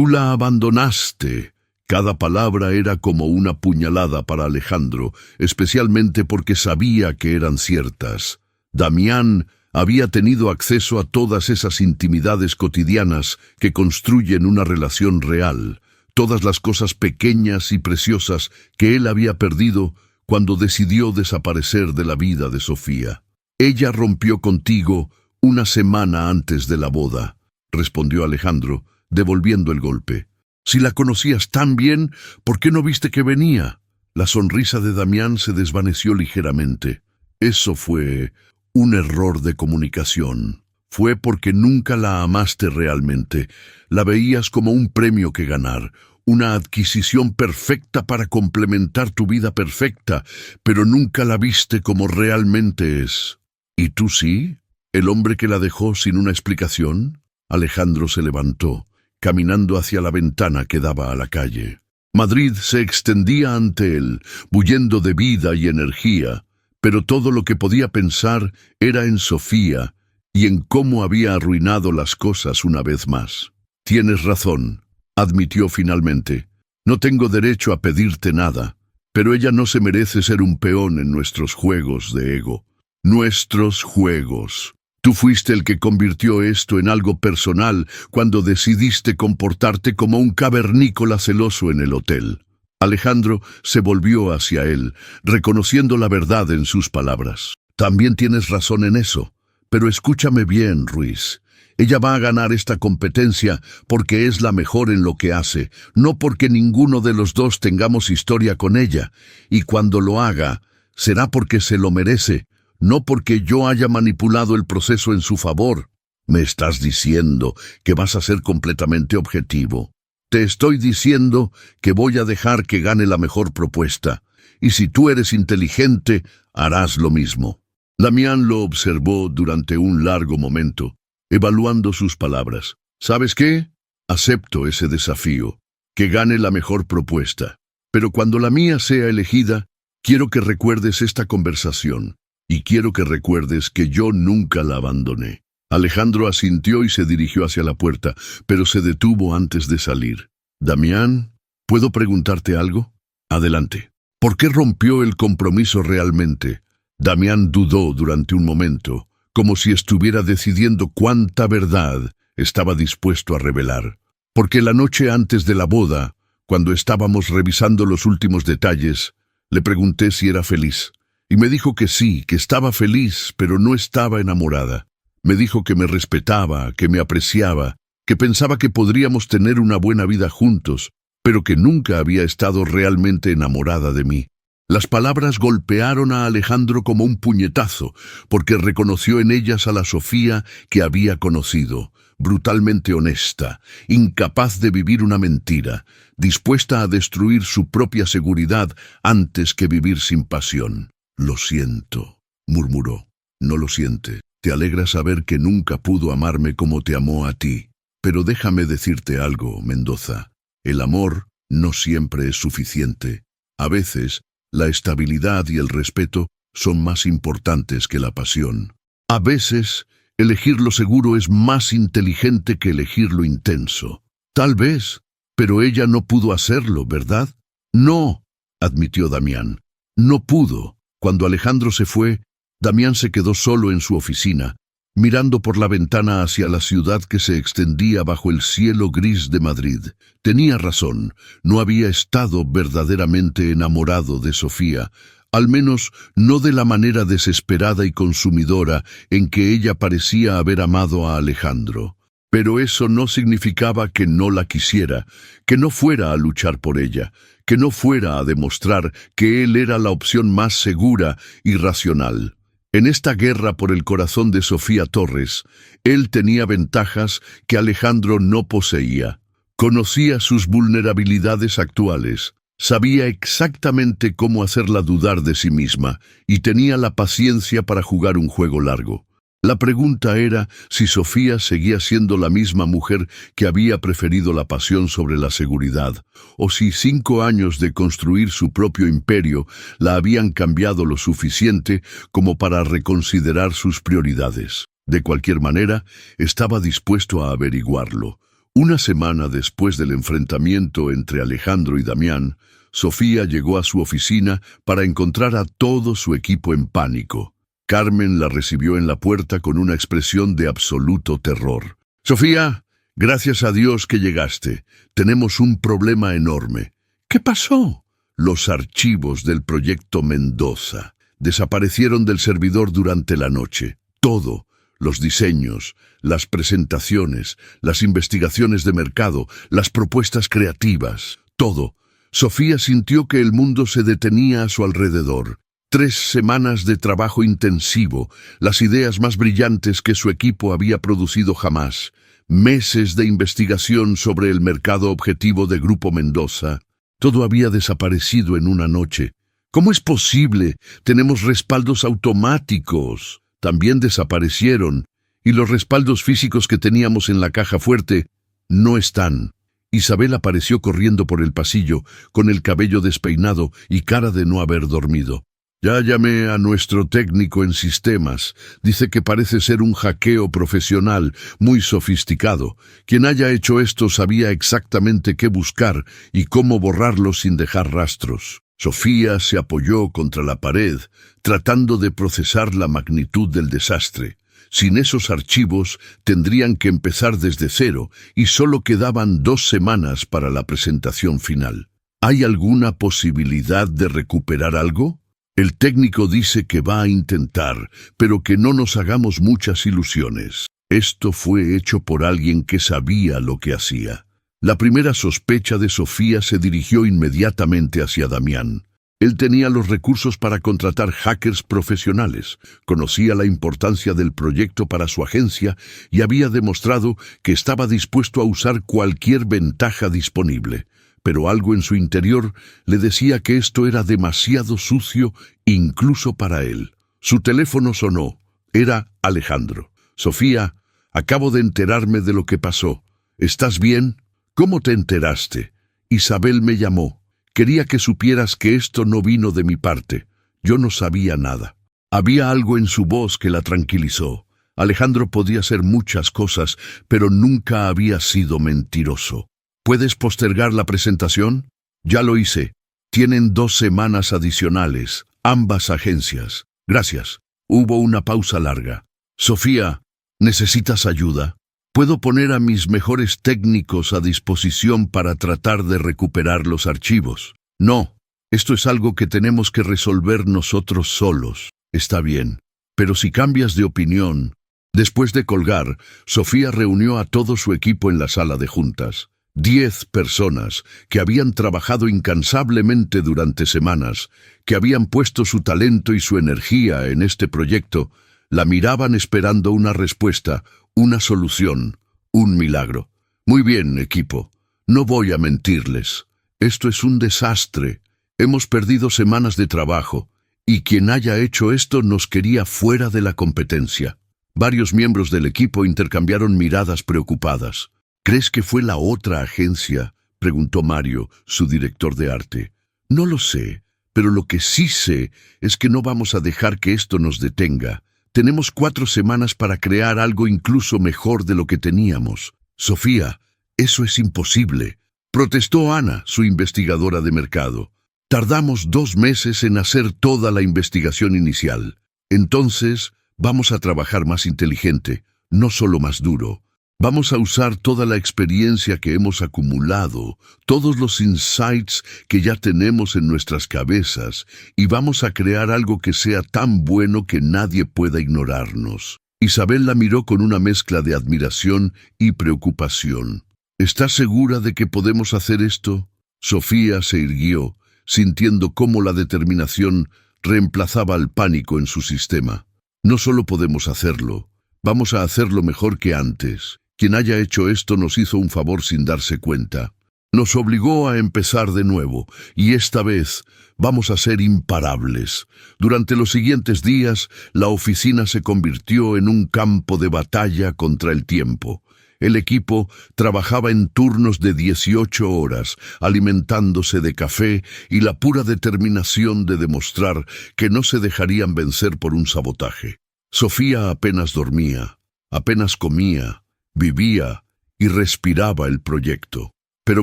la abandonaste». Cada palabra era como una puñalada para Alejandro, especialmente porque sabía que eran ciertas. Damián había tenido acceso a todas esas intimidades cotidianas que construyen una relación real, todas las cosas pequeñas y preciosas que él había perdido cuando decidió desaparecer de la vida de Sofía. «Ella rompió contigo 1 semana antes de la boda», respondió Alejandro, devolviendo el golpe. «Si la conocías tan bien, ¿por qué no viste que venía?» La sonrisa de Damián se desvaneció ligeramente. «Eso fue un error de comunicación. Fue porque nunca la amaste realmente. La veías como un premio que ganar, una adquisición perfecta para complementar tu vida perfecta, pero nunca la viste como realmente es». «¿Y tú sí? ¿El hombre que la dejó sin una explicación?» Alejandro se levantó, caminando hacia la ventana que daba a la calle. Madrid se extendía ante él, bullendo de vida y energía, pero todo lo que podía pensar era en Sofía y en cómo había arruinado las cosas una vez más. «Tienes razón», admitió finalmente. «No tengo derecho a pedirte nada, pero ella no se merece ser un peón en nuestros juegos de ego». «Nuestros juegos». Tú fuiste el que convirtió esto en algo personal cuando decidiste comportarte como un cavernícola celoso en el hotel. Alejandro se volvió hacia él, reconociendo la verdad en sus palabras. «También tienes razón en eso, pero escúchame bien, Ruiz. Ella va a ganar esta competencia porque es la mejor en lo que hace, no porque ninguno de los dos tengamos historia con ella, y cuando lo haga, será porque se lo merece, no porque yo haya manipulado el proceso en su favor». «Me estás diciendo que vas a ser completamente objetivo». «Te estoy diciendo que voy a dejar que gane la mejor propuesta, y si tú eres inteligente, harás lo mismo». Damián lo observó durante un largo momento, evaluando sus palabras. «¿Sabes qué? Acepto ese desafío, que gane la mejor propuesta. Pero cuando la mía sea elegida, quiero que recuerdes esta conversación. Y quiero que recuerdes que yo nunca la abandoné». Alejandro asintió y se dirigió hacia la puerta, pero se detuvo antes de salir. Damián, ¿puedo preguntarte algo? Adelante. ¿Por qué rompió el compromiso realmente? Damián dudó durante un momento, como si estuviera decidiendo cuánta verdad estaba dispuesto a revelar. Porque la noche antes de la boda, cuando estábamos revisando los últimos detalles, le pregunté si era feliz. Y me dijo que sí, que estaba feliz, pero no estaba enamorada. Me dijo que me respetaba, que me apreciaba, que pensaba que podríamos tener una buena vida juntos, pero que nunca había estado realmente enamorada de mí. Las palabras golpearon a Alejandro como un puñetazo, porque reconoció en ellas a la Sofía que había conocido, brutalmente honesta, incapaz de vivir una mentira, dispuesta a destruir su propia seguridad antes que vivir sin pasión. «Lo siento», murmuró. «No lo siente. Te alegra saber que nunca pudo amarme como te amó a ti. Pero déjame decirte algo, Mendoza. El amor no siempre es suficiente. A veces, la estabilidad y el respeto son más importantes que la pasión. A veces, elegir lo seguro es más inteligente que elegir lo intenso. Tal vez, pero ella no pudo hacerlo, ¿verdad?» «No», admitió Damián. «No pudo». Cuando Alejandro se fue, Damián se quedó solo en su oficina, mirando por la ventana hacia la ciudad que se extendía bajo el cielo gris de Madrid. Tenía razón, no había estado verdaderamente enamorado de Sofía, al menos no de la manera desesperada y consumidora en que ella parecía haber amado a Alejandro. Pero eso no significaba que no la quisiera, que no fuera a luchar por ella, que no fuera a demostrar que él era la opción más segura y racional. En esta guerra por el corazón de Sofía Torres, él tenía ventajas que Alejandro no poseía. Conocía sus vulnerabilidades actuales, sabía exactamente cómo hacerla dudar de sí misma y tenía la paciencia para jugar un juego largo. La pregunta era si Sofía seguía siendo la misma mujer que había preferido la pasión sobre la seguridad, o si 5 años de construir su propio imperio la habían cambiado lo suficiente como para reconsiderar sus prioridades. De cualquier manera, estaba dispuesto a averiguarlo. Una semana después del enfrentamiento entre Alejandro y Damián, Sofía llegó a su oficina para encontrar a todo su equipo en pánico. Carmen la recibió en la puerta con una expresión de absoluto terror. «Sofía, gracias a Dios que llegaste. Tenemos un problema enorme». «¿Qué pasó?» «Los archivos del proyecto Mendoza desaparecieron del servidor durante la noche. Todo. Los diseños, las presentaciones, las investigaciones de mercado, las propuestas creativas. Todo». Sofía sintió que el mundo se detenía a su alrededor. 3 semanas de trabajo intensivo, las ideas más brillantes que su equipo había producido jamás, meses de investigación sobre el mercado objetivo de Grupo Mendoza. Todo había desaparecido en una noche. ¿Cómo es posible? Tenemos respaldos automáticos. También desaparecieron, y los respaldos físicos que teníamos en la caja fuerte no están. Isabel apareció corriendo por el pasillo, con el cabello despeinado y cara de no haber dormido. «Ya llamé a nuestro técnico en sistemas. Dice que parece ser un hackeo profesional, muy sofisticado. Quien haya hecho esto sabía exactamente qué buscar y cómo borrarlo sin dejar rastros». Sofía se apoyó contra la pared, tratando de procesar la magnitud del desastre. Sin esos archivos, tendrían que empezar desde cero y solo quedaban 2 semanas para la presentación final. ¿Hay alguna posibilidad de recuperar algo? El técnico dice que va a intentar, pero que no nos hagamos muchas ilusiones. Esto fue hecho por alguien que sabía lo que hacía. La primera sospecha de Sofía se dirigió inmediatamente hacia Damián. Él tenía los recursos para contratar hackers profesionales, conocía la importancia del proyecto para su agencia y había demostrado que estaba dispuesto a usar cualquier ventaja disponible. Pero algo en su interior le decía que esto era demasiado sucio incluso para él. Su teléfono sonó. Era Alejandro. «Sofía, acabo de enterarme de lo que pasó. ¿Estás bien? ¿Cómo te enteraste?» «Isabel me llamó. Quería que supieras que esto no vino de mi parte. Yo no sabía nada». Había algo en su voz que la tranquilizó. Alejandro podía hacer muchas cosas, pero nunca había sido mentiroso. ¿Puedes postergar la presentación? Ya lo hice. Tienen 2 semanas adicionales, ambas agencias. Gracias. Hubo una pausa larga. Sofía, ¿necesitas ayuda? Puedo poner a mis mejores técnicos a disposición para tratar de recuperar los archivos. No, esto es algo que tenemos que resolver nosotros solos. Está bien, pero si cambias de opinión... Después de colgar, Sofía reunió a todo su equipo en la sala de juntas. 10 personas que habían trabajado incansablemente durante semanas, que habían puesto su talento y su energía en este proyecto, la miraban esperando una respuesta, una solución, un milagro. Muy bien, equipo. No voy a mentirles. Esto es un desastre. Hemos perdido semanas de trabajo, y quien haya hecho esto nos quería fuera de la competencia. Varios miembros del equipo intercambiaron miradas preocupadas. ¿Crees que fue la otra agencia?, preguntó Mario, su director de arte. No lo sé, pero lo que sí sé es que no vamos a dejar que esto nos detenga. Tenemos 4 semanas para crear algo incluso mejor de lo que teníamos. Sofía, eso es imposible, protestó Ana, su investigadora de mercado. Tardamos 2 meses en hacer toda la investigación inicial. Entonces, vamos a trabajar más inteligente, no solo más duro. Vamos a usar toda la experiencia que hemos acumulado, todos los insights que ya tenemos en nuestras cabezas, y vamos a crear algo que sea tan bueno que nadie pueda ignorarnos. Isabel la miró con una mezcla de admiración y preocupación. ¿Estás segura de que podemos hacer esto? Sofía se irguió, sintiendo cómo la determinación reemplazaba al pánico en su sistema. No solo podemos hacerlo, vamos a hacerlo mejor que antes. Quien haya hecho esto nos hizo un favor sin darse cuenta. Nos obligó a empezar de nuevo, y esta vez vamos a ser imparables. Durante los siguientes días, la oficina se convirtió en un campo de batalla contra el tiempo. El equipo trabajaba en turnos de 18 horas, alimentándose de café y la pura determinación de demostrar que no se dejarían vencer por un sabotaje. Sofía apenas dormía, apenas comía, vivía y respiraba el proyecto. Pero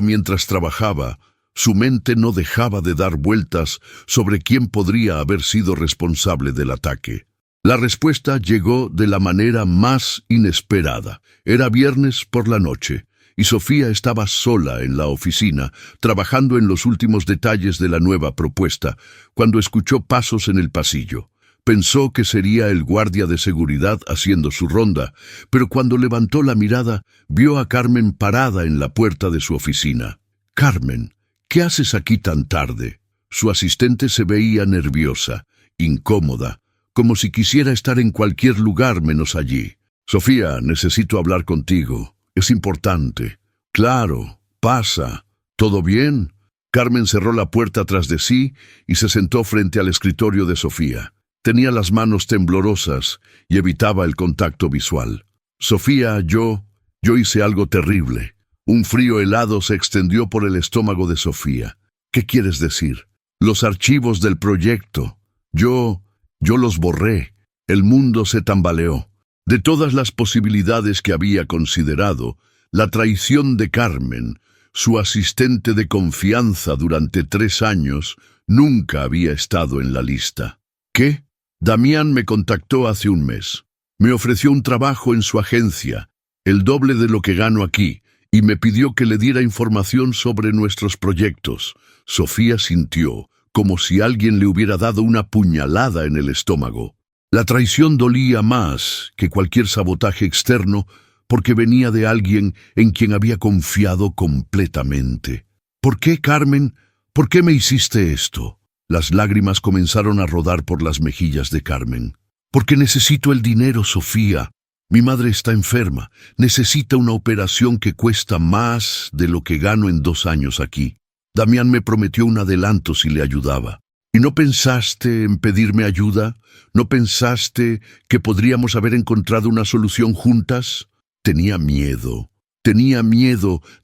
mientras trabajaba, su mente no dejaba de dar vueltas sobre quién podría haber sido responsable del ataque. La respuesta llegó de la manera más inesperada. Era viernes por la noche, y Sofía estaba sola en la oficina, trabajando en los últimos detalles de la nueva propuesta, cuando escuchó pasos en el pasillo. Pensó que sería el guardia de seguridad haciendo su ronda, pero cuando levantó la mirada, vio a Carmen parada en la puerta de su oficina. «Carmen, ¿qué haces aquí tan tarde?» Su asistente se veía nerviosa, incómoda, como si quisiera estar en cualquier lugar menos allí. «Sofía, necesito hablar contigo. Es importante». «Claro, pasa. ¿Todo bien?» Carmen cerró la puerta tras de sí y se sentó frente al escritorio de Sofía. Tenía las manos temblorosas y evitaba el contacto visual. «Sofía, yo hice algo terrible». Un frío helado se extendió por el estómago de Sofía. «¿Qué quieres decir?» «Los archivos del proyecto. Yo los borré». El mundo se tambaleó. De todas las posibilidades que había considerado, la traición de Carmen, su asistente de confianza durante 3 años, nunca había estado en la lista. ¿Qué? Damián me contactó hace un mes. Me ofreció un trabajo en su agencia, el doble de lo que gano aquí, y me pidió que le diera información sobre nuestros proyectos. Sofía sintió como si alguien le hubiera dado una puñalada en el estómago. La traición dolía más que cualquier sabotaje externo porque venía de alguien en quien había confiado completamente. «¿Por qué, Carmen? ¿Por qué me hiciste esto?» Las lágrimas comenzaron a rodar por las mejillas de Carmen. «Porque necesito el dinero, Sofía. Mi madre está enferma. Necesita una operación que cuesta más de lo que gano en 2 años aquí. Damián me prometió un adelanto si le ayudaba. ¿Y no pensaste en pedirme ayuda? ¿No pensaste que podríamos haber encontrado una solución juntas?» Tenía miedo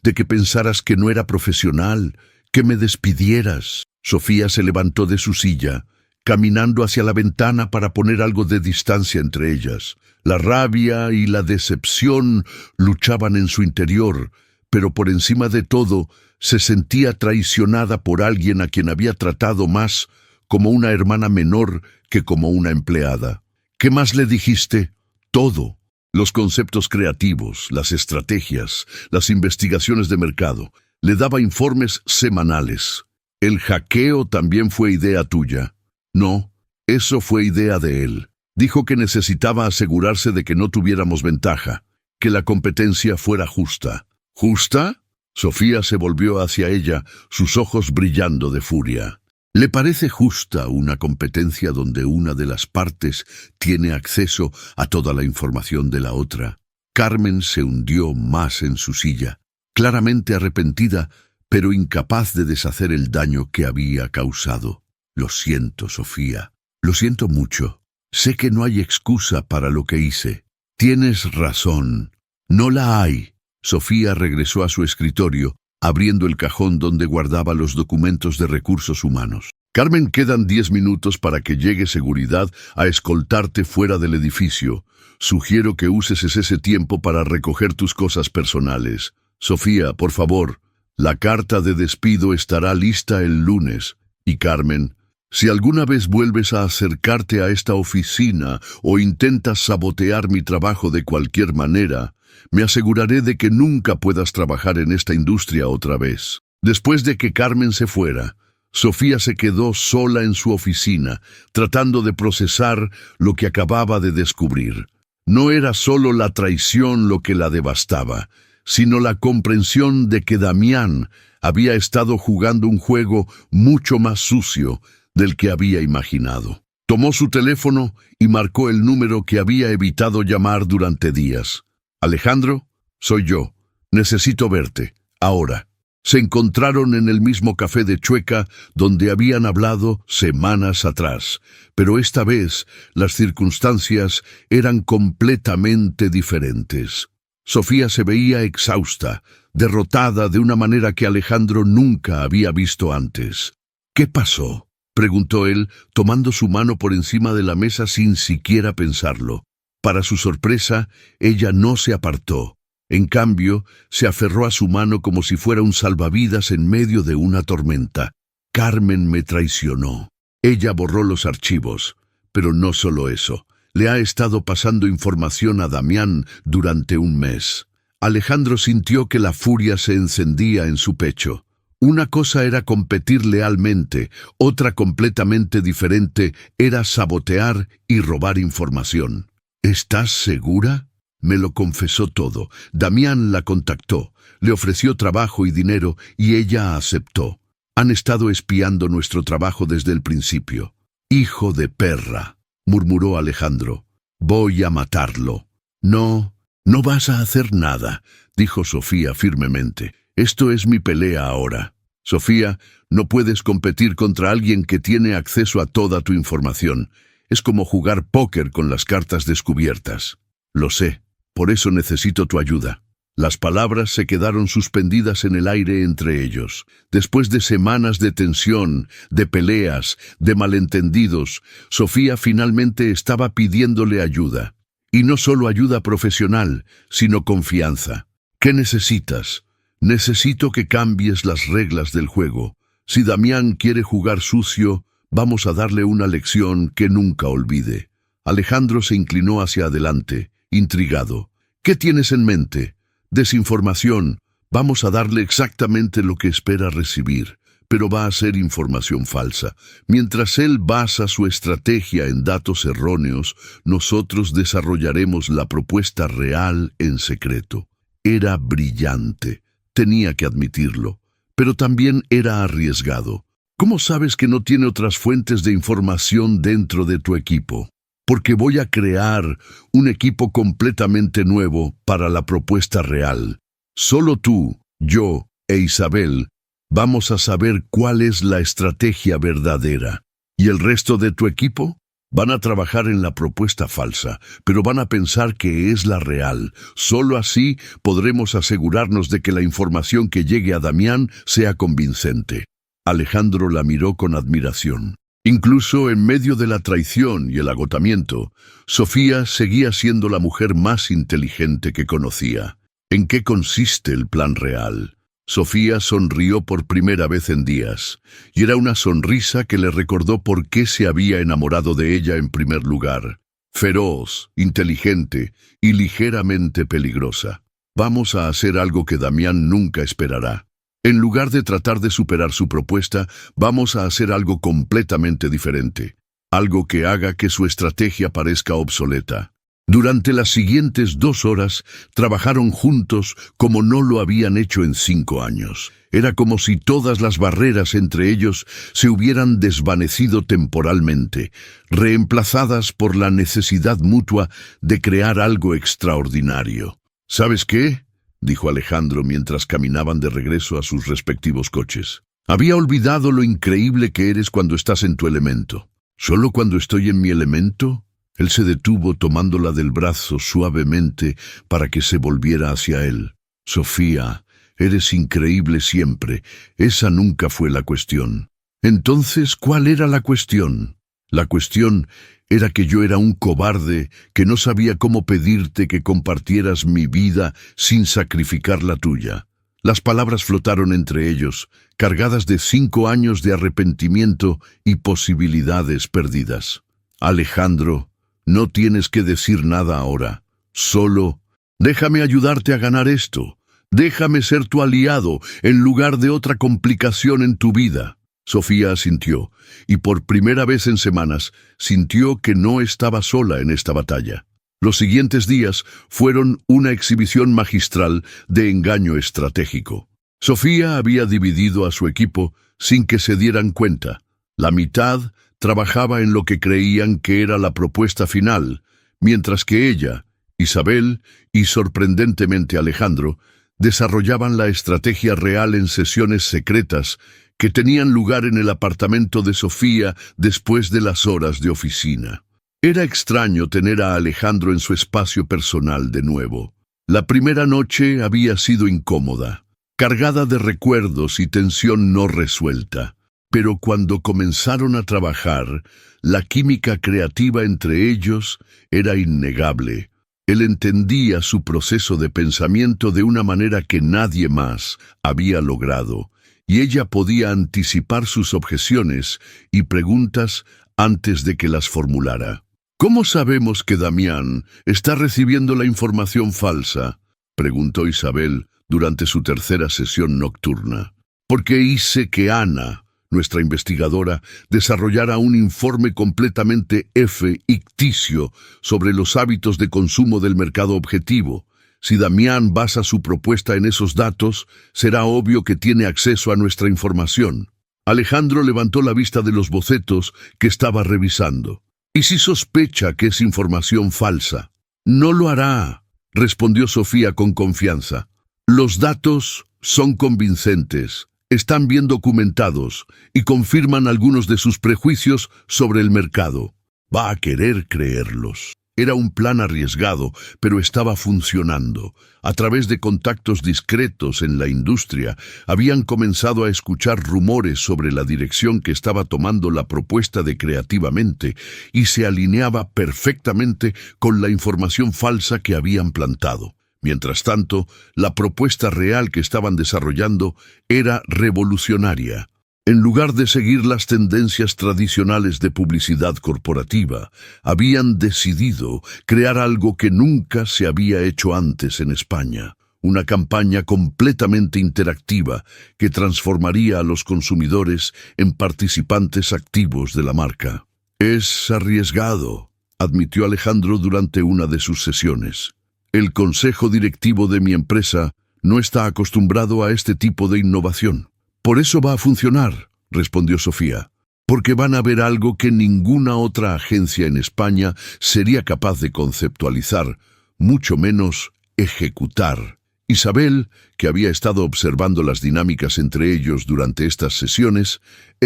de que pensaras que no era profesional, que me despidieras. Sofía se levantó de su silla, caminando hacia la ventana para poner algo de distancia entre ellas. La rabia y la decepción luchaban en su interior, pero por encima de todo se sentía traicionada por alguien a quien había tratado más como una hermana menor que como una empleada. ¿Qué más le dijiste? Todo. Los conceptos creativos, las estrategias, las investigaciones de mercado. Le daba informes semanales. ¿El hackeo también fue idea tuya? No, eso fue idea de él. Dijo que necesitaba asegurarse de que no tuviéramos ventaja, que la competencia fuera justa. ¿Justa? Sofía se volvió hacia ella, sus ojos brillando de furia. ¿Le parece justa una competencia donde una de las partes tiene acceso a toda la información de la otra? Carmen se hundió más en su silla, claramente arrepentida, pero incapaz de deshacer el daño que había causado. Lo siento, Sofía. Lo siento mucho. Sé que no hay excusa para lo que hice. Tienes razón. No la hay. Sofía regresó a su escritorio, abriendo el cajón donde guardaba los documentos de recursos humanos. Carmen, quedan 10 minutos para que llegue seguridad a escoltarte fuera del edificio. Sugiero que uses ese tiempo para recoger tus cosas personales. Sofía, por favor, la carta de despido estará lista el lunes. Y Carmen, si alguna vez vuelves a acercarte a esta oficina o intentas sabotear mi trabajo de cualquier manera, me aseguraré de que nunca puedas trabajar en esta industria otra vez. Después de que Carmen se fuera, Sofía se quedó sola en su oficina, tratando de procesar lo que acababa de descubrir. No era solo la traición lo que la devastaba, sino la comprensión de que Damián había estado jugando un juego mucho más sucio del que había imaginado. Tomó su teléfono y marcó el número que había evitado llamar durante días. Alejandro, soy yo. Necesito verte. Ahora. Se encontraron en el mismo café de Chueca donde habían hablado semanas atrás, pero esta vez las circunstancias eran completamente diferentes. Sofía se veía exhausta, derrotada de una manera que Alejandro nunca había visto antes. ¿Qué pasó?, preguntó él, tomando su mano por encima de la mesa sin siquiera pensarlo. Para su sorpresa, ella no se apartó. En cambio, se aferró a su mano como si fuera un salvavidas en medio de una tormenta. Carmen me traicionó. Ella borró los archivos. Pero no solo eso. Le ha estado pasando información a Damián durante un mes. Alejandro sintió que la furia se encendía en su pecho. Una cosa era competir lealmente, otra completamente diferente era sabotear y robar información. ¿Estás segura? Me lo confesó todo. Damián la contactó, le ofreció trabajo y dinero y ella aceptó. Han estado espiando nuestro trabajo desde el principio. Hijo de perra, murmuró Alejandro. Voy a matarlo. No, no vas a hacer nada, dijo Sofía firmemente. Esto es mi pelea ahora. Sofía, no puedes competir contra alguien que tiene acceso a toda tu información. Es como jugar póker con las cartas descubiertas. Lo sé. Por eso necesito tu ayuda. Las palabras se quedaron suspendidas en el aire entre ellos. Después de semanas de tensión, de peleas, de malentendidos, Sofía finalmente estaba pidiéndole ayuda. Y no solo ayuda profesional, sino confianza. ¿Qué necesitas? Necesito que cambies las reglas del juego. Si Damián quiere jugar sucio, vamos a darle una lección que nunca olvide. Alejandro se inclinó hacia adelante, intrigado. ¿Qué tienes en mente? Desinformación. Vamos a darle exactamente lo que espera recibir, pero va a ser información falsa. Mientras él basa su estrategia en datos erróneos, nosotros desarrollaremos la propuesta real en secreto. Era brillante, tenía que admitirlo, pero también era arriesgado. ¿Cómo sabes que no tiene otras fuentes de información dentro de tu equipo? Porque voy a crear un equipo completamente nuevo para la propuesta real. Solo tú, yo e Isabel vamos a saber cuál es la estrategia verdadera. ¿Y el resto de tu equipo? Van a trabajar en la propuesta falsa, pero van a pensar que es la real. Solo así podremos asegurarnos de que la información que llegue a Damián sea convincente. Alejandro la miró con admiración. Incluso en medio de la traición y el agotamiento, Sofía seguía siendo la mujer más inteligente que conocía. ¿En qué consiste el plan real? Sofía sonrió por primera vez en días, y era una sonrisa que le recordó por qué se había enamorado de ella en primer lugar. Feroz, inteligente y ligeramente peligrosa. Vamos a hacer algo que Damián nunca esperará. En lugar de tratar de superar su propuesta, vamos a hacer algo completamente diferente. Algo que haga que su estrategia parezca obsoleta. Durante las siguientes 2 horas, trabajaron juntos como no lo habían hecho en 5 años. Era como si todas las barreras entre ellos se hubieran desvanecido temporalmente, reemplazadas por la necesidad mutua de crear algo extraordinario. ¿Sabes qué?, dijo Alejandro mientras caminaban de regreso a sus respectivos coches. Había olvidado lo increíble que eres cuando estás en tu elemento. ¿Solo cuando estoy en mi elemento? Él se detuvo tomándola del brazo suavemente para que se volviera hacia él. Sofía, eres increíble siempre. Esa nunca fue la cuestión. Entonces, ¿cuál era la cuestión? La cuestión era que yo era un cobarde que no sabía cómo pedirte que compartieras mi vida sin sacrificar la tuya. Las palabras flotaron entre ellos, cargadas de 5 años de arrepentimiento y posibilidades perdidas. Alejandro, no tienes que decir nada ahora. Solo, déjame ayudarte a ganar esto. Déjame ser tu aliado en lugar de otra complicación en tu vida. Sofía asintió, y por primera vez en semanas sintió que no estaba sola en esta batalla. Los siguientes días fueron una exhibición magistral de engaño estratégico. Sofía había dividido a su equipo sin que se dieran cuenta. La mitad trabajaba en lo que creían que era la propuesta final, mientras que ella, Isabel y sorprendentemente Alejandro desarrollaban la estrategia real en sesiones secretas que tenían lugar en el apartamento de Sofía después de las horas de oficina. Era extraño tener a Alejandro en su espacio personal de nuevo. La primera noche había sido incómoda, cargada de recuerdos y tensión no resuelta. Pero cuando comenzaron a trabajar, la química creativa entre ellos era innegable. Él entendía su proceso de pensamiento de una manera que nadie más había logrado, y ella podía anticipar sus objeciones y preguntas antes de que las formulara. ¿Cómo sabemos que Damián está recibiendo la información falsa?, preguntó Isabel durante su tercera sesión nocturna. Porque hice que Ana, nuestra investigadora, desarrollara un informe completamente ficticio sobre los hábitos de consumo del mercado objetivo. Si Damián basa su propuesta en esos datos, será obvio que tiene acceso a nuestra información. Alejandro levantó la vista de los bocetos que estaba revisando. ¿Y si sospecha que es información falsa? No lo hará, respondió Sofía con confianza. Los datos son convincentes. Están bien documentados y confirman algunos de sus prejuicios sobre el mercado. Va a querer creerlos. Era un plan arriesgado, pero estaba funcionando. A través de contactos discretos en la industria, habían comenzado a escuchar rumores sobre la dirección que estaba tomando la propuesta de Creativamente y se alineaba perfectamente con la información falsa que habían plantado. Mientras tanto, la propuesta real que estaban desarrollando era revolucionaria. En lugar de seguir las tendencias tradicionales de publicidad corporativa, habían decidido crear algo que nunca se había hecho antes en España. Una campaña completamente interactiva que transformaría a los consumidores en participantes activos de la marca. Es arriesgado, admitió Alejandro durante una de sus sesiones. El consejo directivo de mi empresa no está acostumbrado a este tipo de innovación. Por eso va a funcionar, respondió Sofía, porque van a ver algo que ninguna otra agencia en España sería capaz de conceptualizar, mucho menos ejecutar. Isabel, que había estado observando las dinámicas entre ellos durante estas sesiones,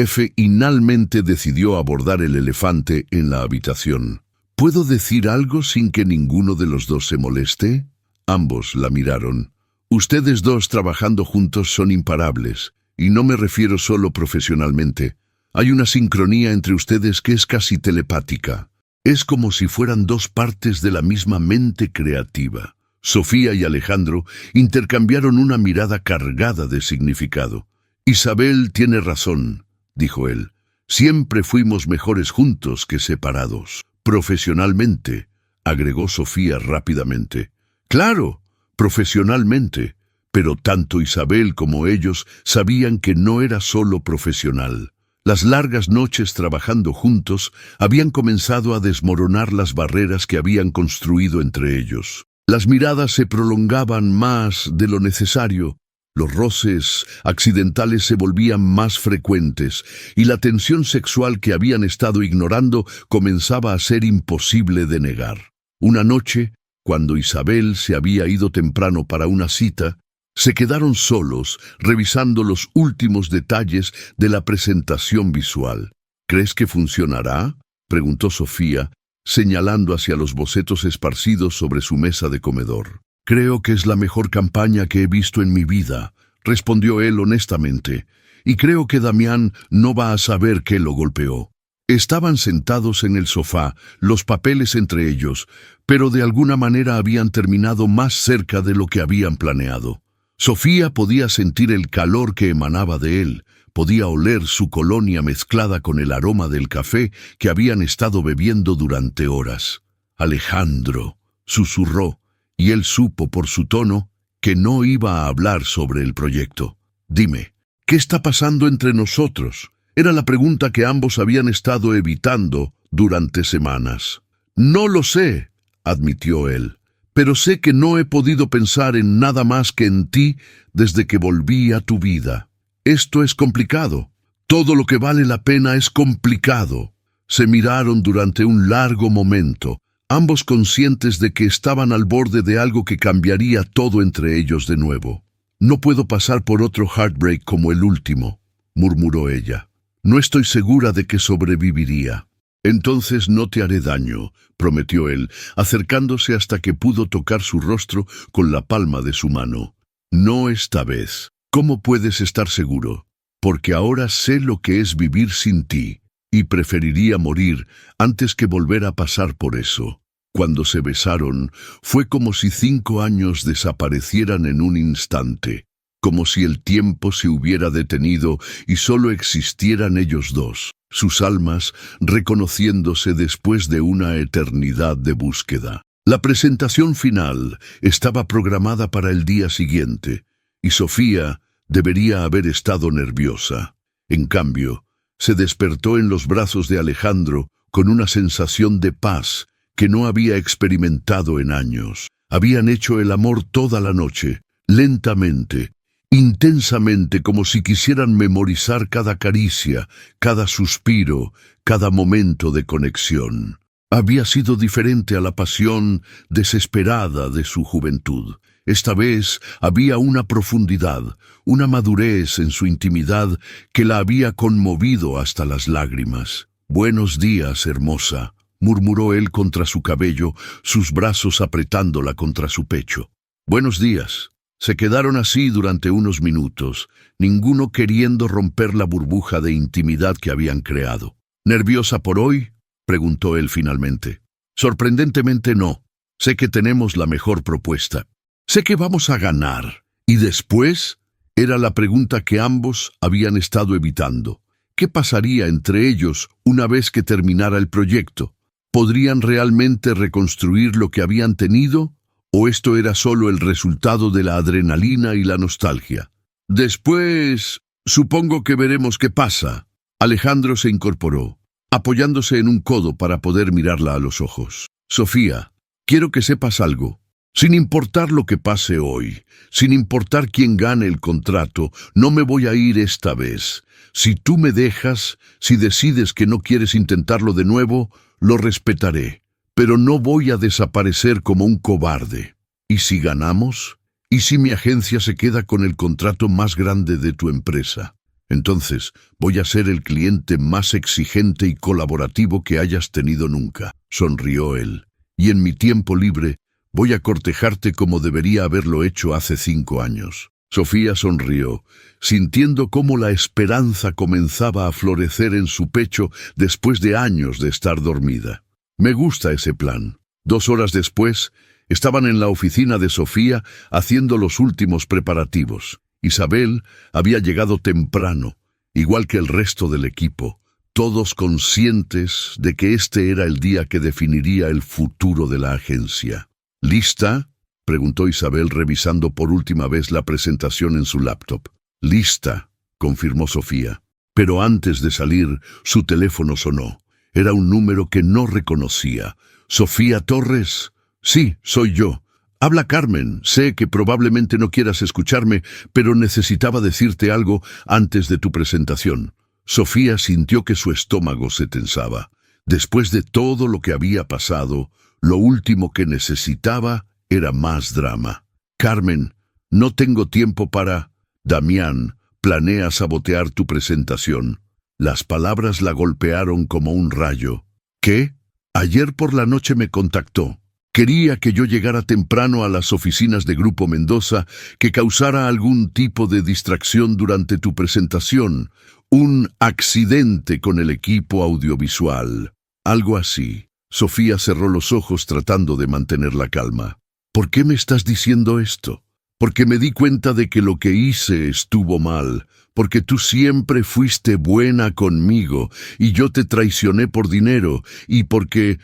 finalmente decidió abordar el elefante en la habitación. ¿Puedo decir algo sin que ninguno de los dos se moleste? Ambos la miraron. Ustedes dos trabajando juntos son imparables. Y no me refiero solo profesionalmente. Hay una sincronía entre ustedes que es casi telepática. Es como si fueran dos partes de la misma mente creativa. Sofía y Alejandro intercambiaron una mirada cargada de significado. «Isabel tiene razón», dijo él. «Siempre fuimos mejores juntos que separados». «Profesionalmente», agregó Sofía rápidamente. «Claro, profesionalmente». Pero tanto Isabel como ellos sabían que no era solo profesional. Las largas noches trabajando juntos habían comenzado a desmoronar las barreras que habían construido entre ellos. Las miradas se prolongaban más de lo necesario, los roces accidentales se volvían más frecuentes y la tensión sexual que habían estado ignorando comenzaba a ser imposible de negar. Una noche, cuando Isabel se había ido temprano para una cita, se quedaron solos revisando los últimos detalles de la presentación visual. «¿Crees que funcionará?», preguntó Sofía, señalando hacia los bocetos esparcidos sobre su mesa de comedor. «Creo que es la mejor campaña que he visto en mi vida», respondió él honestamente, «y creo que Damián no va a saber que lo golpeó». Estaban sentados en el sofá, los papeles entre ellos, pero de alguna manera habían terminado más cerca de lo que habían planeado. Sofía podía sentir el calor que emanaba de él, podía oler su colonia mezclada con el aroma del café que habían estado bebiendo durante horas. «Alejandro», susurró, y él supo por su tono que no iba a hablar sobre el proyecto. «Dime, ¿qué está pasando entre nosotros?», era la pregunta que ambos habían estado evitando durante semanas. «No lo sé», admitió él. «Pero sé que no he podido pensar en nada más que en ti desde que volví a tu vida. Esto es complicado. Todo lo que vale la pena es complicado». Se miraron durante un largo momento, ambos conscientes de que estaban al borde de algo que cambiaría todo entre ellos de nuevo. «No puedo pasar por otro heartbreak como el último», murmuró ella. «No estoy segura de que sobreviviría». «Entonces no te haré daño», prometió él, acercándose hasta que pudo tocar su rostro con la palma de su mano. «No esta vez. ¿Cómo puedes estar seguro? Porque ahora sé lo que es vivir sin ti, y preferiría morir antes que volver a pasar por eso». Cuando se besaron, fue como si 5 años desaparecieran en un instante, como si el tiempo se hubiera detenido y solo existieran ellos dos, sus almas reconociéndose después de una eternidad de búsqueda. La presentación final estaba programada para el día siguiente, y Sofía debería haber estado nerviosa. En cambio, se despertó en los brazos de Alejandro con una sensación de paz que no había experimentado en años. Habían hecho el amor toda la noche, lentamente, intensamente, como si quisieran memorizar cada caricia, cada suspiro, cada momento de conexión. Había sido diferente a la pasión desesperada de su juventud. Esta vez había una profundidad, una madurez en su intimidad que la había conmovido hasta las lágrimas. «Buenos días, hermosa», murmuró él contra su cabello, sus brazos apretándola contra su pecho. «Buenos días». Se quedaron así durante unos minutos, ninguno queriendo romper la burbuja de intimidad que habían creado. «¿Nerviosa por hoy?», preguntó él finalmente. «Sorprendentemente no. Sé que tenemos la mejor propuesta. Sé que vamos a ganar. ¿Y después?», era la pregunta que ambos habían estado evitando. ¿Qué pasaría entre ellos una vez que terminara el proyecto? ¿Podrían realmente reconstruir lo que habían tenido? ¿O esto era solo el resultado de la adrenalina y la nostalgia? «Después, supongo que veremos qué pasa». Alejandro se incorporó, apoyándose en un codo para poder mirarla a los ojos. «Sofía, quiero que sepas algo. Sin importar lo que pase hoy, sin importar quién gane el contrato, no me voy a ir esta vez. Si tú me dejas, si decides que no quieres intentarlo de nuevo, lo respetaré. Pero no voy a desaparecer como un cobarde. ¿Y si ganamos? ¿Y si mi agencia se queda con el contrato más grande de tu empresa? Entonces voy a ser el cliente más exigente y colaborativo que hayas tenido nunca», sonrió él. «Y en mi tiempo libre voy a cortejarte como debería haberlo hecho hace 5 años». Sofía sonrió, sintiendo cómo la esperanza comenzaba a florecer en su pecho después de años de estar dormida. «Me gusta ese plan». 2 horas después, Estaban en la oficina de Sofía haciendo los últimos preparativos. Isabel había llegado temprano, igual que el resto del equipo, todos conscientes de que este era el día que definiría el futuro de la agencia. ¿Lista?, preguntó Isabel revisando por última vez la presentación en su laptop. «Lista», confirmó Sofía. Pero antes de salir, su teléfono sonó. Era un número que no reconocía. «¿Sofía Torres?» «Sí, soy yo. Habla Carmen. Sé que probablemente no quieras escucharme, pero necesitaba decirte algo antes de tu presentación». Sofía sintió que su estómago se tensaba. Después de todo lo que había pasado, lo último que necesitaba era más drama. «Carmen, no tengo tiempo para... Damián planea sabotear tu presentación». Las palabras la golpearon como un rayo. «¿Qué? Ayer por la noche me contactó. Quería que yo llegara temprano a las oficinas de Grupo Mendoza, que causara algún tipo de distracción durante tu presentación. Un accidente con el equipo audiovisual. Algo así». Sofía cerró los ojos tratando de mantener la calma. «¿Por qué me estás diciendo esto?» «Porque me di cuenta de que lo que hice estuvo mal, porque tú siempre fuiste buena conmigo y yo te traicioné por dinero y porque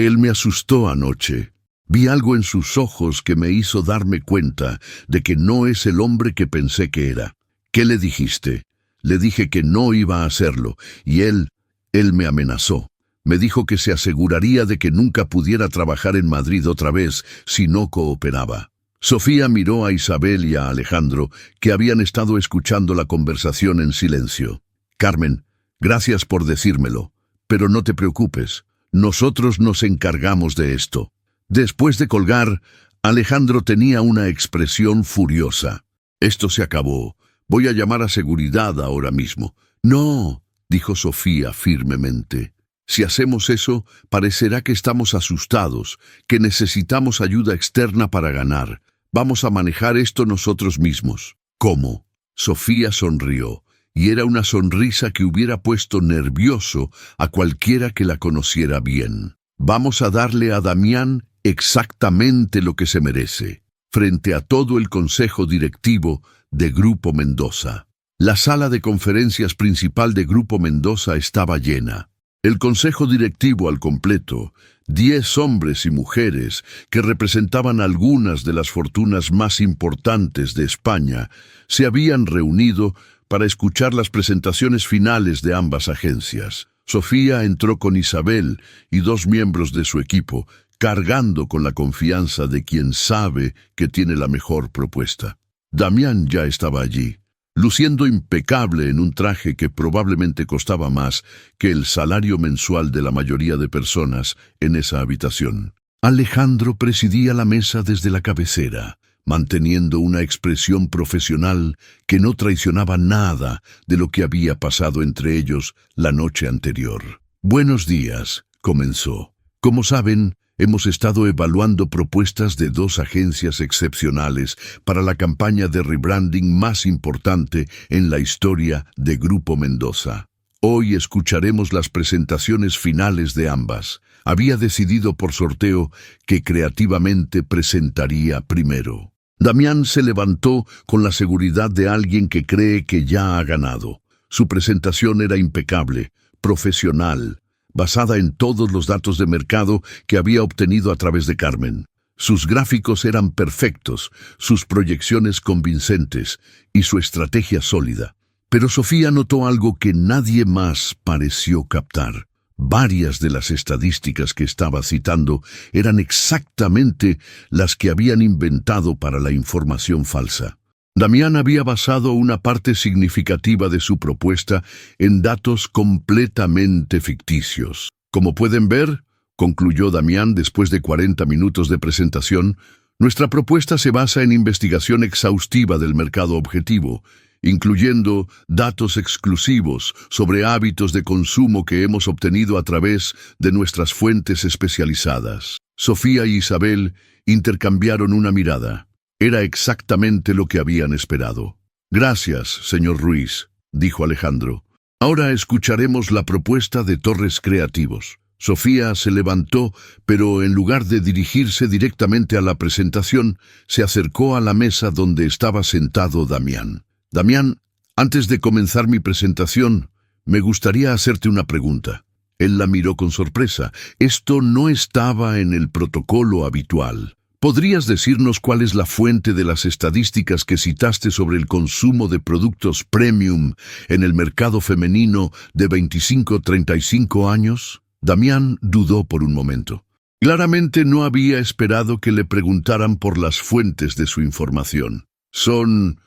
él me asustó anoche. Vi algo en sus ojos que me hizo darme cuenta de que no es el hombre que pensé que era». «¿Qué le dijiste?» «Le dije que no iba a hacerlo y él me amenazó. Me dijo que se aseguraría de que nunca pudiera trabajar en Madrid otra vez si no cooperaba». Sofía miró a Isabel y a Alejandro, que habían estado escuchando la conversación en silencio. «Carmen, gracias por decírmelo, pero no te preocupes, nosotros nos encargamos de esto». Después de colgar, Alejandro tenía una expresión furiosa. «Esto se acabó. Voy a llamar a seguridad ahora mismo». «No», dijo Sofía firmemente. «Si hacemos eso, parecerá que estamos asustados, que necesitamos ayuda externa para ganar. Vamos a manejar esto nosotros mismos». «¿Cómo?». Sofía sonrió, y era una sonrisa que hubiera puesto nervioso a cualquiera que la conociera bien. «Vamos a darle a Damián exactamente lo que se merece, frente a todo el consejo directivo de Grupo Mendoza». La sala de conferencias principal de Grupo Mendoza estaba llena. El consejo directivo al completo, 10 hombres y mujeres que representaban algunas de las fortunas más importantes de España, se habían reunido para escuchar las presentaciones finales de ambas agencias. Sofía entró con Isabel y 2 miembros de su equipo, cargando con la confianza de quien sabe que tiene la mejor propuesta. Damián ya estaba allí, luciendo impecable en un traje que probablemente costaba más que el salario mensual de la mayoría de personas en esa habitación. Alejandro presidía la mesa desde la cabecera, manteniendo una expresión profesional que no traicionaba nada de lo que había pasado entre ellos la noche anterior. «Buenos días», comenzó. «Como saben, hemos estado evaluando propuestas de 2 agencias excepcionales para la campaña de rebranding más importante en la historia de Grupo Mendoza. Hoy escucharemos las presentaciones finales de ambas. Había decidido por sorteo que creativamente presentaría primero». Damián se levantó con la seguridad de alguien que cree que ya ha ganado. Su presentación era impecable, profesional, basada en todos los datos de mercado que había obtenido a través de Carmen. Sus gráficos eran perfectos, sus proyecciones convincentes y su estrategia sólida. Pero Sofía notó algo que nadie más pareció captar. Varias de las estadísticas que estaba citando eran exactamente las que habían inventado para la información falsa. Damián había basado una parte significativa de su propuesta en datos completamente ficticios. «Como pueden ver», concluyó Damián después de 40 minutos de presentación, «nuestra propuesta se basa en investigación exhaustiva del mercado objetivo, incluyendo datos exclusivos sobre hábitos de consumo que hemos obtenido a través de nuestras fuentes especializadas». Sofía y Isabel intercambiaron una mirada. Era exactamente lo que habían esperado. «Gracias, señor Ruiz», dijo Alejandro. «Ahora escucharemos la propuesta de Torres Creativos». Sofía se levantó, pero en lugar de dirigirse directamente a la presentación, se acercó a la mesa donde estaba sentado Damián. Damián, antes de comenzar mi presentación, me gustaría hacerte una pregunta. Él la miró con sorpresa. Esto no estaba en el protocolo habitual. ¿Podrías decirnos cuál es la fuente de las estadísticas que citaste sobre el consumo de productos premium en el mercado femenino de 25-35 años? Damián dudó por un momento. Claramente no había esperado que le preguntaran por las fuentes de su información. Son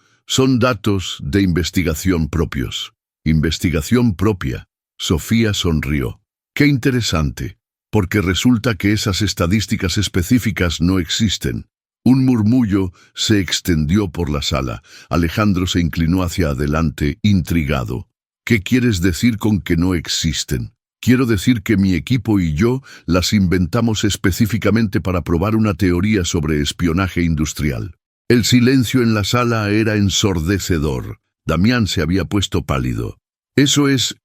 datos de investigación propios. Investigación propia. Sofía sonrió. Qué interesante, porque resulta que esas estadísticas específicas no existen. Un murmullo se extendió por la sala. Alejandro se inclinó hacia adelante, intrigado. ¿Qué quieres decir con que no existen? Quiero decir que mi equipo y yo las inventamos específicamente para probar una teoría sobre espionaje industrial. El silencio en la sala era ensordecedor. Damián se había puesto pálido. Eso es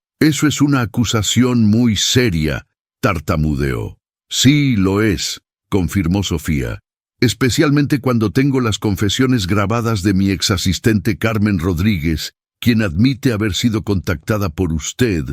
una acusación muy seria, tartamudeó. Sí, lo es, confirmó Sofía. Especialmente cuando tengo las confesiones grabadas de mi exasistente Carmen Rodríguez, quien admite haber sido contactada por usted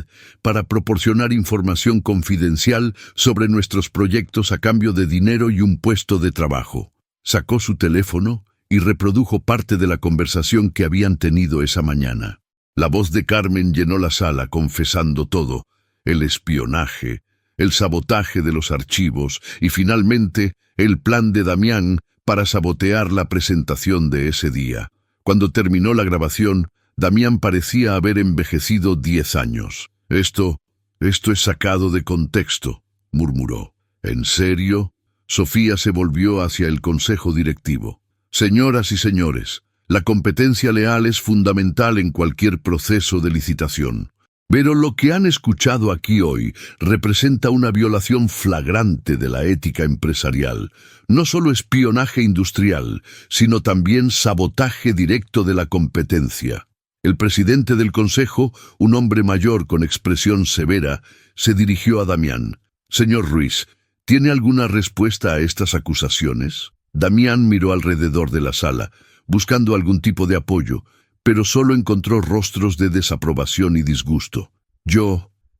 para proporcionar información confidencial sobre nuestros proyectos a cambio de dinero y un puesto de trabajo. Sacó su teléfono y reprodujo parte de la conversación que habían tenido esa mañana. La voz de Carmen llenó la sala confesando todo: el espionaje, el sabotaje de los archivos y finalmente el plan de Damián para sabotear la presentación de ese día. Cuando terminó la grabación, Damián parecía haber envejecido 10 años. Esto es sacado de contexto, murmuró. ¿En serio? Sofía se volvió hacia el consejo directivo. Señoras y señores, la competencia leal es fundamental en cualquier proceso de licitación. Pero lo que han escuchado aquí hoy representa una violación flagrante de la ética empresarial. No solo espionaje industrial, sino también sabotaje directo de la competencia. El presidente del consejo, un hombre mayor con expresión severa, se dirigió a Damián. Señor Ruiz, ¿tiene alguna respuesta a estas acusaciones? Damián miró alrededor de la sala, buscando algún tipo de apoyo, pero solo encontró rostros de desaprobación y disgusto.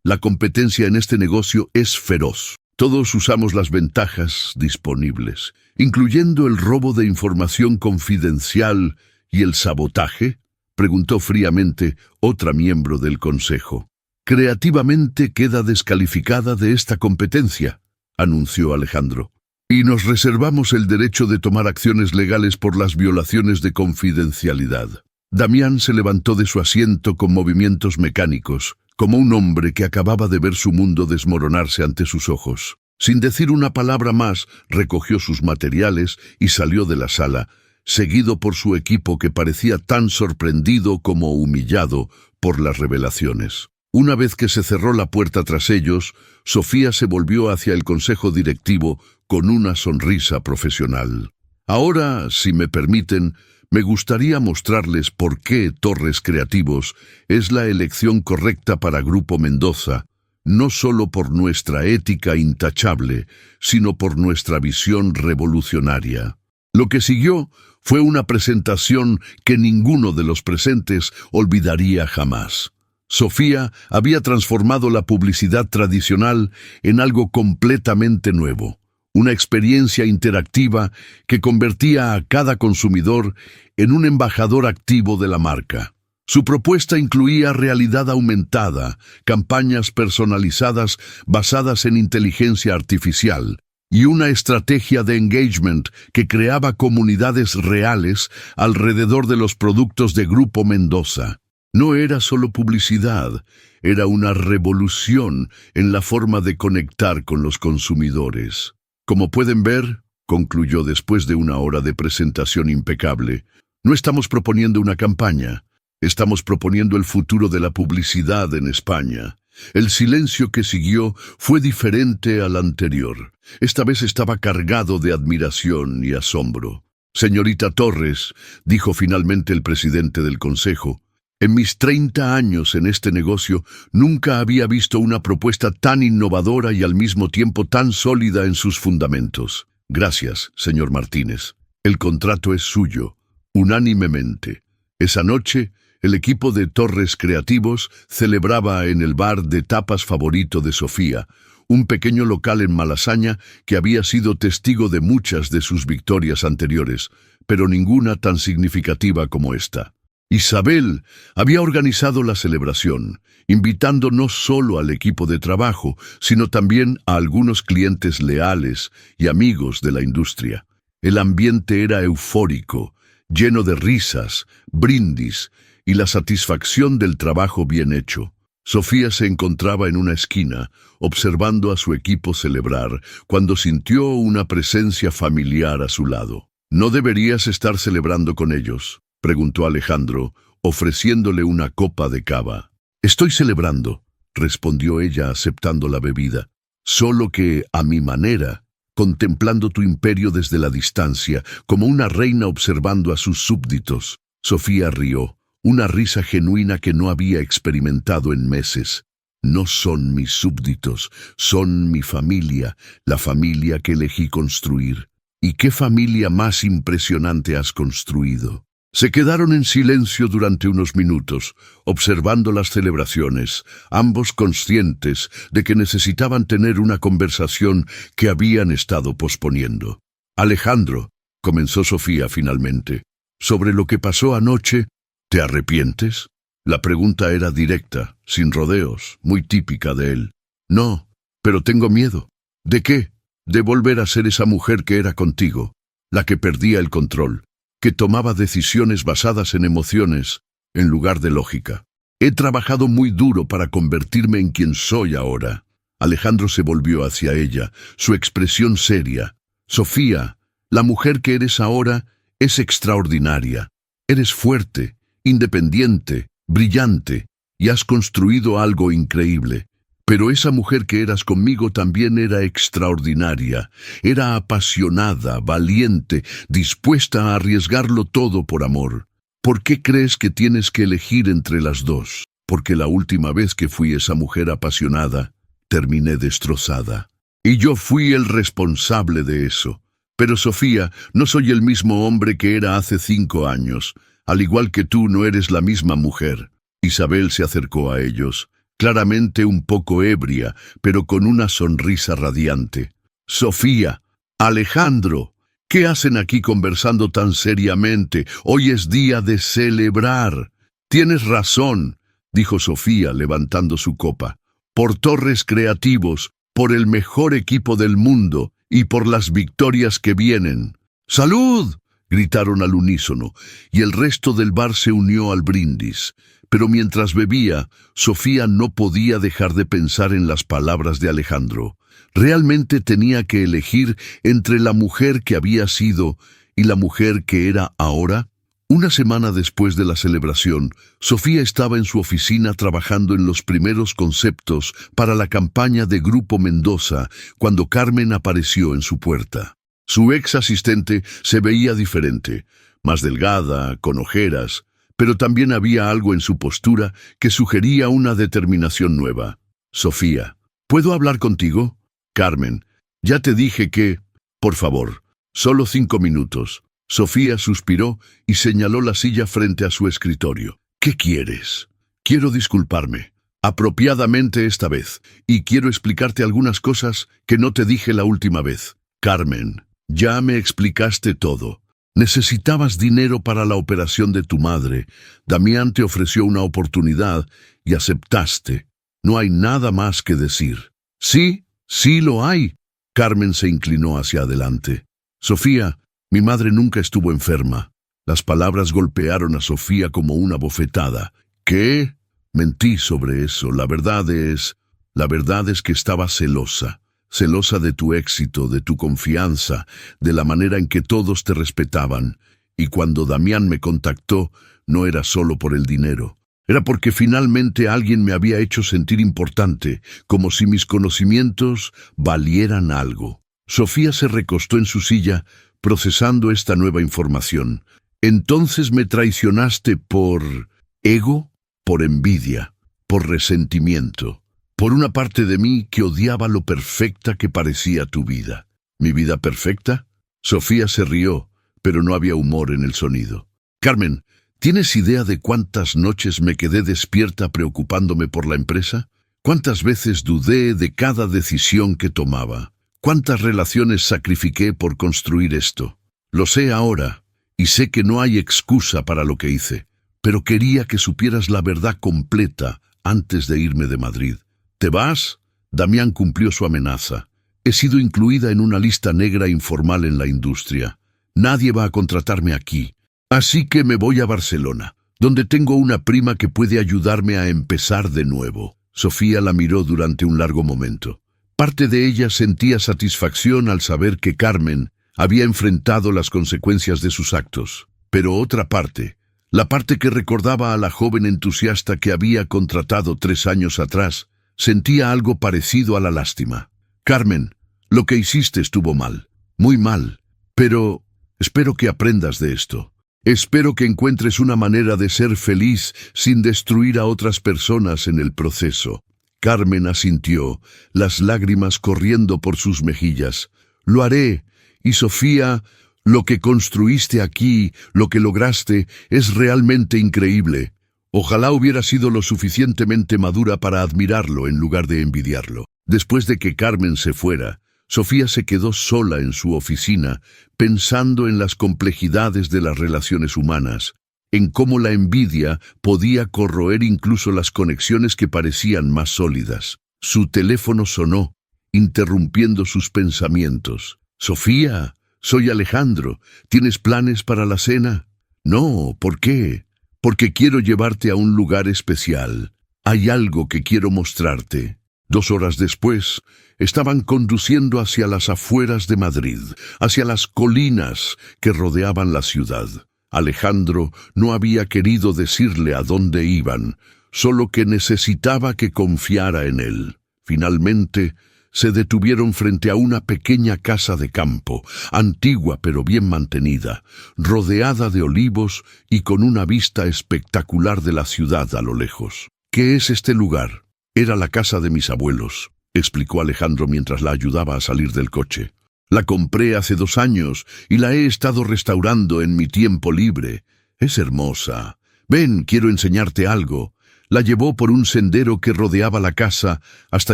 La competencia en este negocio es feroz. Todos usamos las ventajas disponibles, incluyendo el robo de información confidencial y el sabotaje, preguntó fríamente otra miembro del consejo. Creativamente queda descalificada de esta competencia, anunció Alejandro. Y nos reservamos el derecho de tomar acciones legales por las violaciones de confidencialidad. Damián se levantó de su asiento con movimientos mecánicos, como un hombre que acababa de ver su mundo desmoronarse ante sus ojos. Sin decir una palabra más, recogió sus materiales y salió de la sala, seguido por su equipo que parecía tan sorprendido como humillado por las revelaciones. Una vez que se cerró la puerta tras ellos, Sofía se volvió hacia el consejo directivo con una sonrisa profesional. Ahora, si me permiten, me gustaría mostrarles por qué Torres Creativos es la elección correcta para Grupo Mendoza, no solo por nuestra ética intachable, sino por nuestra visión revolucionaria. Lo que siguió fue una presentación que ninguno de los presentes olvidaría jamás. Sofía había transformado la publicidad tradicional en algo completamente nuevo, una experiencia interactiva que convertía a cada consumidor en un embajador activo de la marca. Su propuesta incluía realidad aumentada, campañas personalizadas basadas en inteligencia artificial y una estrategia de engagement que creaba comunidades reales alrededor de los productos de Grupo Mendoza. No era solo publicidad, era una revolución en la forma de conectar con los consumidores. Como pueden ver, concluyó después de una hora de presentación impecable, no estamos proponiendo una campaña, estamos proponiendo el futuro de la publicidad en España. El silencio que siguió fue diferente al anterior. Esta vez estaba cargado de admiración y asombro. Señorita Torres, dijo finalmente el presidente del consejo, En mis 30 años en este negocio, nunca había visto una propuesta tan innovadora y al mismo tiempo tan sólida en sus fundamentos. Gracias, señor Martínez. El contrato es suyo, unánimemente. Esa noche, el equipo de Torres Creativos celebraba en el bar de tapas favorito de Sofía, un pequeño local en Malasaña que había sido testigo de muchas de sus victorias anteriores, pero ninguna tan significativa como esta. Isabel había organizado la celebración, invitando no solo al equipo de trabajo, sino también a algunos clientes leales y amigos de la industria. El ambiente era eufórico, lleno de risas, brindis y la satisfacción del trabajo bien hecho. Sofía se encontraba en una esquina, observando a su equipo celebrar, cuando sintió una presencia familiar a su lado. ¿No deberías estar celebrando con ellos?, preguntó Alejandro, ofreciéndole una copa de cava. Estoy celebrando, respondió ella aceptando la bebida, solo que a mi manera, contemplando tu imperio desde la distancia, como una reina observando a sus súbditos. Sofía rió, una risa genuina que no había experimentado en meses. No son mis súbditos, son mi familia, la familia que elegí construir. ¿Y qué familia más impresionante has construido? Se quedaron en silencio durante unos minutos, observando las celebraciones, ambos conscientes de que necesitaban tener una conversación que habían estado posponiendo. Alejandro, comenzó Sofía finalmente, sobre lo que pasó anoche, ¿te arrepientes? La pregunta era directa, sin rodeos, muy típica de él. No, pero tengo miedo. ¿De qué? De volver a ser esa mujer que era contigo, la que perdía el control, que tomaba decisiones basadas en emociones en lugar de lógica. He trabajado muy duro para convertirme en quien soy ahora. Alejandro se volvió hacia ella, su expresión seria. Sofía, la mujer que eres ahora es extraordinaria. Eres fuerte, independiente, brillante, y has construido algo increíble. Pero esa mujer que eras conmigo también era extraordinaria, era apasionada, valiente, dispuesta a arriesgarlo todo por amor. ¿Por qué crees que tienes que elegir entre las dos? Porque la última vez que fui esa mujer apasionada, terminé destrozada. Y yo fui el responsable de eso. Pero Sofía, no soy el mismo hombre que era hace 5 años. Al igual que tú, no eres la misma mujer. Isabel se acercó a ellos, claramente un poco ebria, pero con una sonrisa radiante. Sofía, Alejandro, ¿qué hacen aquí conversando tan seriamente? Hoy es día de celebrar. Tienes razón, dijo Sofía levantando su copa. Por Torres Creativos, por el mejor equipo del mundo y por las victorias que vienen. ¡Salud!, gritaron al unísono, y el resto del bar se unió al brindis. Pero mientras bebía, Sofía no podía dejar de pensar en las palabras de Alejandro. Realmente tenía que elegir entre la mujer que había sido y la mujer que era ahora. Una semana después de la celebración, Sofía estaba en su oficina trabajando en los primeros conceptos para la campaña de Grupo Mendoza cuando Carmen apareció en su puerta. Su ex asistente se veía diferente, más delgada, con ojeras, pero también había algo en su postura que sugería una determinación nueva. Sofía, ¿puedo hablar contigo? Carmen, ya te dije que... Por favor, solo 5 minutos. Sofía suspiró y señaló la silla frente a su escritorio. ¿Qué quieres? Quiero disculparme, apropiadamente esta vez, y quiero explicarte algunas cosas que no te dije la última vez. Carmen, ya me explicaste todo. Necesitabas dinero para la operación de tu madre. Damián te ofreció una oportunidad y aceptaste. No hay nada más que decir. Sí, sí lo hay. Carmen se inclinó hacia adelante. Sofía, mi madre nunca estuvo enferma. Las palabras golpearon a Sofía como una bofetada. ¿Qué? Mentí sobre eso. La verdad es que estaba celosa. Celosa de tu éxito, de tu confianza, de la manera en que todos te respetaban. Y cuando Damián me contactó, no era solo por el dinero. Era porque finalmente alguien me había hecho sentir importante, como si mis conocimientos valieran algo. Sofía se recostó en su silla, procesando esta nueva información. Entonces me traicionaste por... ego, por envidia, por resentimiento, por una parte de mí que odiaba lo perfecta que parecía tu vida. ¿Mi vida perfecta? Sofía se rió, pero no había humor en el sonido. Carmen, ¿tienes idea de cuántas noches me quedé despierta preocupándome por la empresa? ¿Cuántas veces dudé de cada decisión que tomaba? ¿Cuántas relaciones sacrifiqué por construir esto? Lo sé ahora, y sé que no hay excusa para lo que hice, pero quería que supieras la verdad completa antes de irme de Madrid. ¿Te vas? Damián cumplió su amenaza. He sido incluida en una lista negra informal en la industria. Nadie va a contratarme aquí. Así que me voy a Barcelona, donde tengo una prima que puede ayudarme a empezar de nuevo. Sofía la miró durante un largo momento. Parte de ella sentía satisfacción al saber que Carmen había enfrentado las consecuencias de sus actos. Pero otra parte, la parte que recordaba a la joven entusiasta que había contratado 3 años atrás, sentía algo parecido a la lástima. Carmen, lo que hiciste estuvo mal, muy mal, pero espero que aprendas de esto. Espero que encuentres una manera de ser feliz sin destruir a otras personas en el proceso. Carmen asintió, las lágrimas corriendo por sus mejillas. Lo haré. Y Sofía, lo que construiste aquí, lo que lograste, es realmente increíble. Ojalá hubiera sido lo suficientemente madura para admirarlo en lugar de envidiarlo. Después de que Carmen se fuera, Sofía se quedó sola en su oficina, pensando en las complejidades de las relaciones humanas, en cómo la envidia podía corroer incluso las conexiones que parecían más sólidas. Su teléfono sonó, interrumpiendo sus pensamientos. «Sofía, soy Alejandro. ¿Tienes planes para la cena?» «No, ¿por qué?» «Porque quiero llevarte a un lugar especial. Hay algo que quiero mostrarte». 2 horas después, estaban conduciendo hacia las afueras de Madrid, hacia las colinas que rodeaban la ciudad. Alejandro no había querido decirle a dónde iban, solo que necesitaba que confiara en él. Finalmente, se detuvieron frente a una pequeña casa de campo, antigua pero bien mantenida, rodeada de olivos y con una vista espectacular de la ciudad a lo lejos. «¿Qué es este lugar?» «Era la casa de mis abuelos», explicó Alejandro mientras la ayudaba a salir del coche. «La compré hace 2 años y la he estado restaurando en mi tiempo libre. Es hermosa. Ven, quiero enseñarte algo». La llevó por un sendero que rodeaba la casa hasta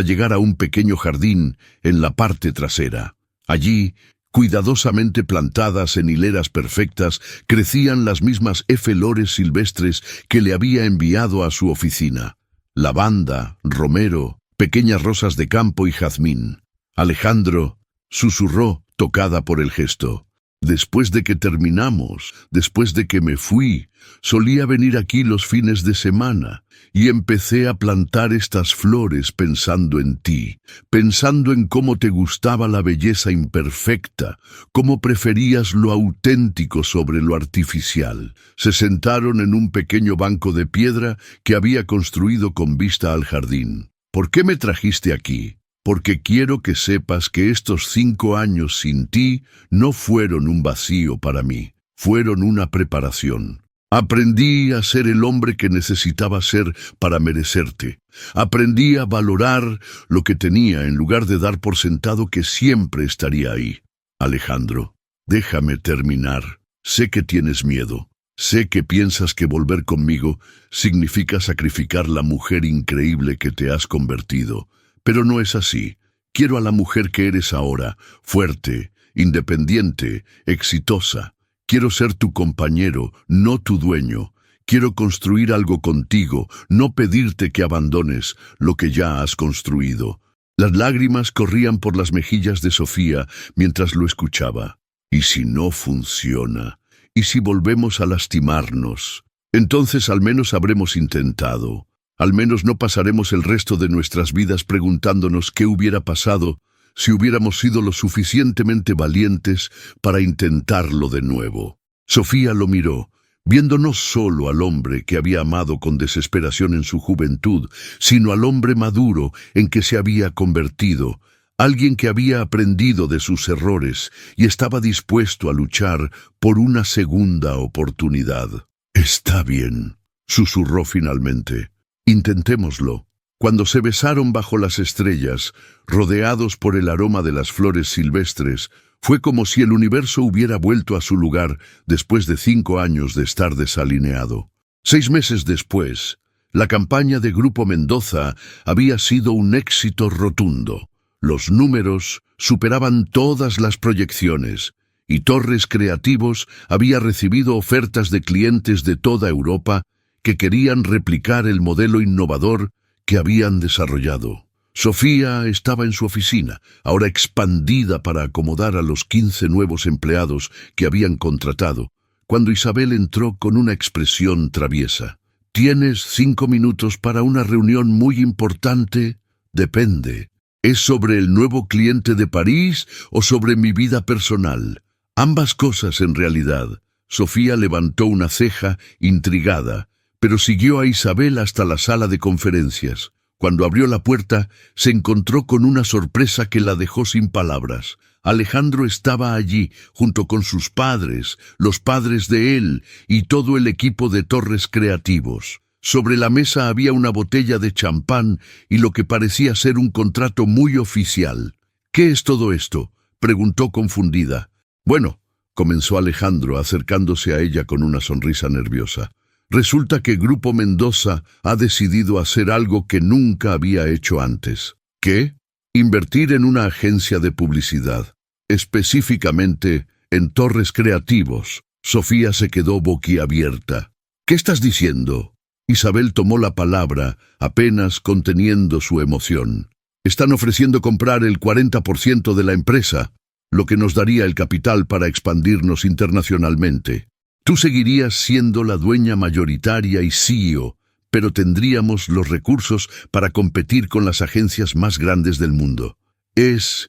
llegar a un pequeño jardín en la parte trasera. Allí, cuidadosamente plantadas en hileras perfectas, crecían las mismas flores silvestres que le había enviado a su oficina. Lavanda, romero, pequeñas rosas de campo y jazmín. Alejandro susurró, tocada por el gesto. «Después de que terminamos, después de que me fui, solía venir aquí los fines de semana y empecé a plantar estas flores pensando en ti, pensando en cómo te gustaba la belleza imperfecta, cómo preferías lo auténtico sobre lo artificial». Se sentaron en un pequeño banco de piedra que había construido con vista al jardín. «¿Por qué me trajiste aquí?» «Porque quiero que sepas que estos 5 años sin ti no fueron un vacío para mí, fueron una preparación. Aprendí a ser el hombre que necesitaba ser para merecerte. Aprendí a valorar lo que tenía en lugar de dar por sentado que siempre estaría ahí. Alejandro, déjame terminar. Sé que tienes miedo. Sé que piensas que volver conmigo significa sacrificar la mujer increíble que te has convertido. Pero no es así. Quiero a la mujer que eres ahora, fuerte, independiente, exitosa. Quiero ser tu compañero, no tu dueño. Quiero construir algo contigo, no pedirte que abandones lo que ya has construido». Las lágrimas corrían por las mejillas de Sofía mientras lo escuchaba. «¿Y si no funciona? ¿Y si volvemos a lastimarnos? Entonces al menos habremos intentado. Al menos no pasaremos el resto de nuestras vidas preguntándonos qué hubiera pasado si hubiéramos sido lo suficientemente valientes para intentarlo de nuevo». Sofía lo miró, viendo no solo al hombre que había amado con desesperación en su juventud, sino al hombre maduro en que se había convertido, alguien que había aprendido de sus errores y estaba dispuesto a luchar por una segunda oportunidad. «Está bien», susurró finalmente. Intentémoslo. Cuando se besaron bajo las estrellas, rodeados por el aroma de las flores silvestres, fue como si el universo hubiera vuelto a su lugar después de 5 años de estar desalineado. 6 meses después, la campaña de Grupo Mendoza había sido un éxito rotundo. Los números superaban todas las proyecciones, y Torres Creativos había recibido ofertas de clientes de toda Europa que querían replicar el modelo innovador que habían desarrollado. Sofía estaba en su oficina, ahora expandida para acomodar a los 15 nuevos empleados que habían contratado, cuando Isabel entró con una expresión traviesa. «¿Tienes 5 minutos para una reunión muy importante?» «Depende. ¿Es sobre el nuevo cliente de París o sobre mi vida personal?» «Ambas cosas en realidad». Sofía levantó una ceja, intrigada, pero siguió a Isabel hasta la sala de conferencias. Cuando abrió la puerta, se encontró con una sorpresa que la dejó sin palabras. Alejandro estaba allí, junto con sus padres, los padres de él y todo el equipo de Torres Creativos. Sobre la mesa había una botella de champán y lo que parecía ser un contrato muy oficial. «¿Qué es todo esto?», preguntó confundida. «Bueno», comenzó Alejandro, acercándose a ella con una sonrisa nerviosa. «Resulta que Grupo Mendoza ha decidido hacer algo que nunca había hecho antes». «¿Qué?». «Invertir en una agencia de publicidad, específicamente en Torres Creativos». Sofía se quedó boquiabierta. «¿Qué estás diciendo?». Isabel tomó la palabra, apenas conteniendo su emoción. «Están ofreciendo comprar el 40% de la empresa, lo que nos daría el capital para expandirnos internacionalmente. Tú seguirías siendo la dueña mayoritaria y CEO, pero tendríamos los recursos para competir con las agencias más grandes del mundo». Es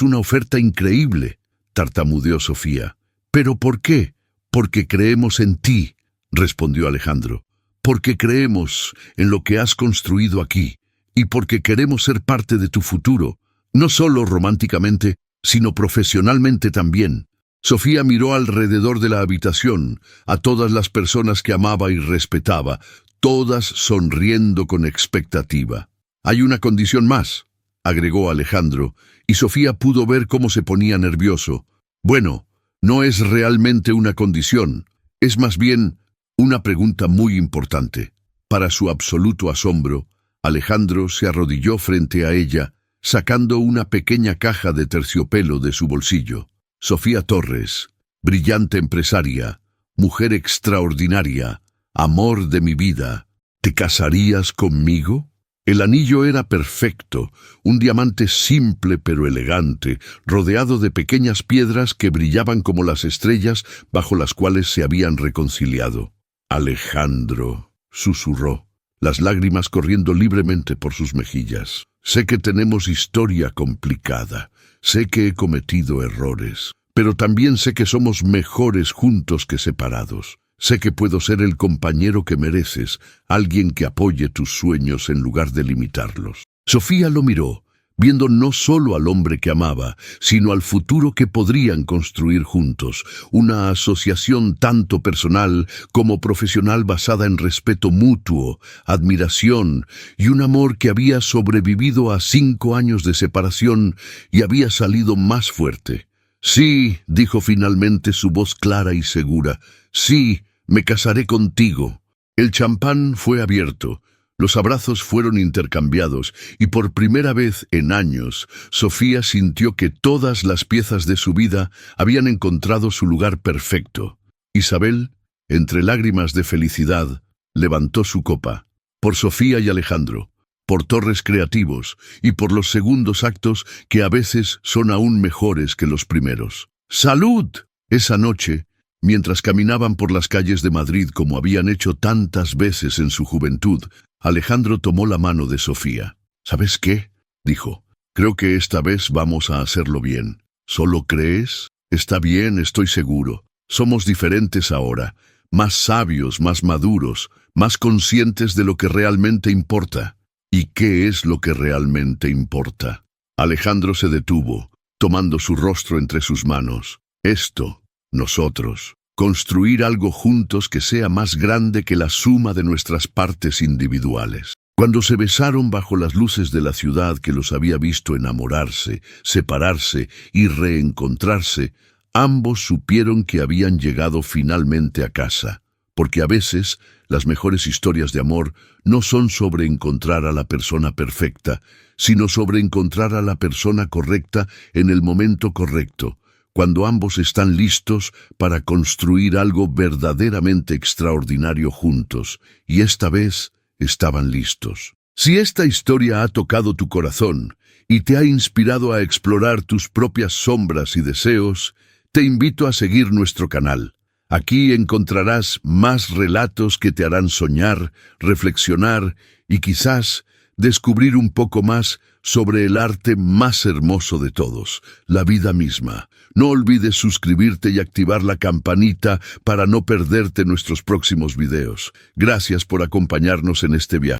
una oferta increíble», tartamudeó Sofía. «¿Pero por qué?». «Porque creemos en ti», respondió Alejandro. «Porque creemos en lo que has construido aquí, y porque queremos ser parte de tu futuro, no solo románticamente, sino profesionalmente también». Sofía miró alrededor de la habitación, a todas las personas que amaba y respetaba, todas sonriendo con expectativa. «Hay una condición más», agregó Alejandro, y Sofía pudo ver cómo se ponía nervioso. «Bueno, no es realmente una condición, es más bien una pregunta muy importante». Para su absoluto asombro, Alejandro se arrodilló frente a ella, sacando una pequeña caja de terciopelo de su bolsillo. «Sofía Torres, brillante empresaria, mujer extraordinaria, amor de mi vida, ¿te casarías conmigo?». El anillo era perfecto, un diamante simple pero elegante, rodeado de pequeñas piedras que brillaban como las estrellas bajo las cuales se habían reconciliado. «Alejandro», susurró, las lágrimas corriendo libremente por sus mejillas. «Sé que tenemos historia complicada, sé que he cometido errores, pero también sé que somos mejores juntos que separados. Sé que puedo ser el compañero que mereces, alguien que apoye tus sueños en lugar de limitarlos». Sofía lo miró, viendo no solo al hombre que amaba, sino al futuro que podrían construir juntos, una asociación tanto personal como profesional basada en respeto mutuo, admiración y un amor que había sobrevivido a 5 años de separación y había salido más fuerte. «Sí», dijo finalmente su voz clara y segura, «sí, me casaré contigo». El champán fue abierto. Los abrazos fueron intercambiados y por primera vez en años, Sofía sintió que todas las piezas de su vida habían encontrado su lugar perfecto. Isabel, entre lágrimas de felicidad, levantó su copa. Por Sofía y Alejandro, por Torres Creativos y por los segundos actos que a veces son aún mejores que los primeros. ¡Salud! Esa noche, mientras caminaban por las calles de Madrid como habían hecho tantas veces en su juventud, Alejandro tomó la mano de Sofía. «¿Sabes qué?», dijo. «Creo que esta vez vamos a hacerlo bien». «¿Solo crees?». «Está bien, estoy seguro. Somos diferentes ahora, más sabios, más maduros, más conscientes de lo que realmente importa». «¿Y qué es lo que realmente importa?». Alejandro se detuvo, tomando su rostro entre sus manos. «Esto, nosotros». construir algo juntos que sea más grande que la suma de nuestras partes individuales. Cuando se besaron bajo las luces de la ciudad que los había visto enamorarse, separarse y reencontrarse, ambos supieron que habían llegado finalmente a casa, porque a veces las mejores historias de amor no son sobre encontrar a la persona perfecta, sino sobre encontrar a la persona correcta en el momento correcto, cuando ambos están listos para construir algo verdaderamente extraordinario juntos, y esta vez estaban listos. Si esta historia ha tocado tu corazón y te ha inspirado a explorar tus propias sombras y deseos, te invito a seguir nuestro canal. Aquí encontrarás más relatos que te harán soñar, reflexionar y quizás descubrir un poco más sobre el arte más hermoso de todos, la vida misma. No olvides suscribirte y activar la campanita para no perderte nuestros próximos videos. Gracias por acompañarnos en este viaje.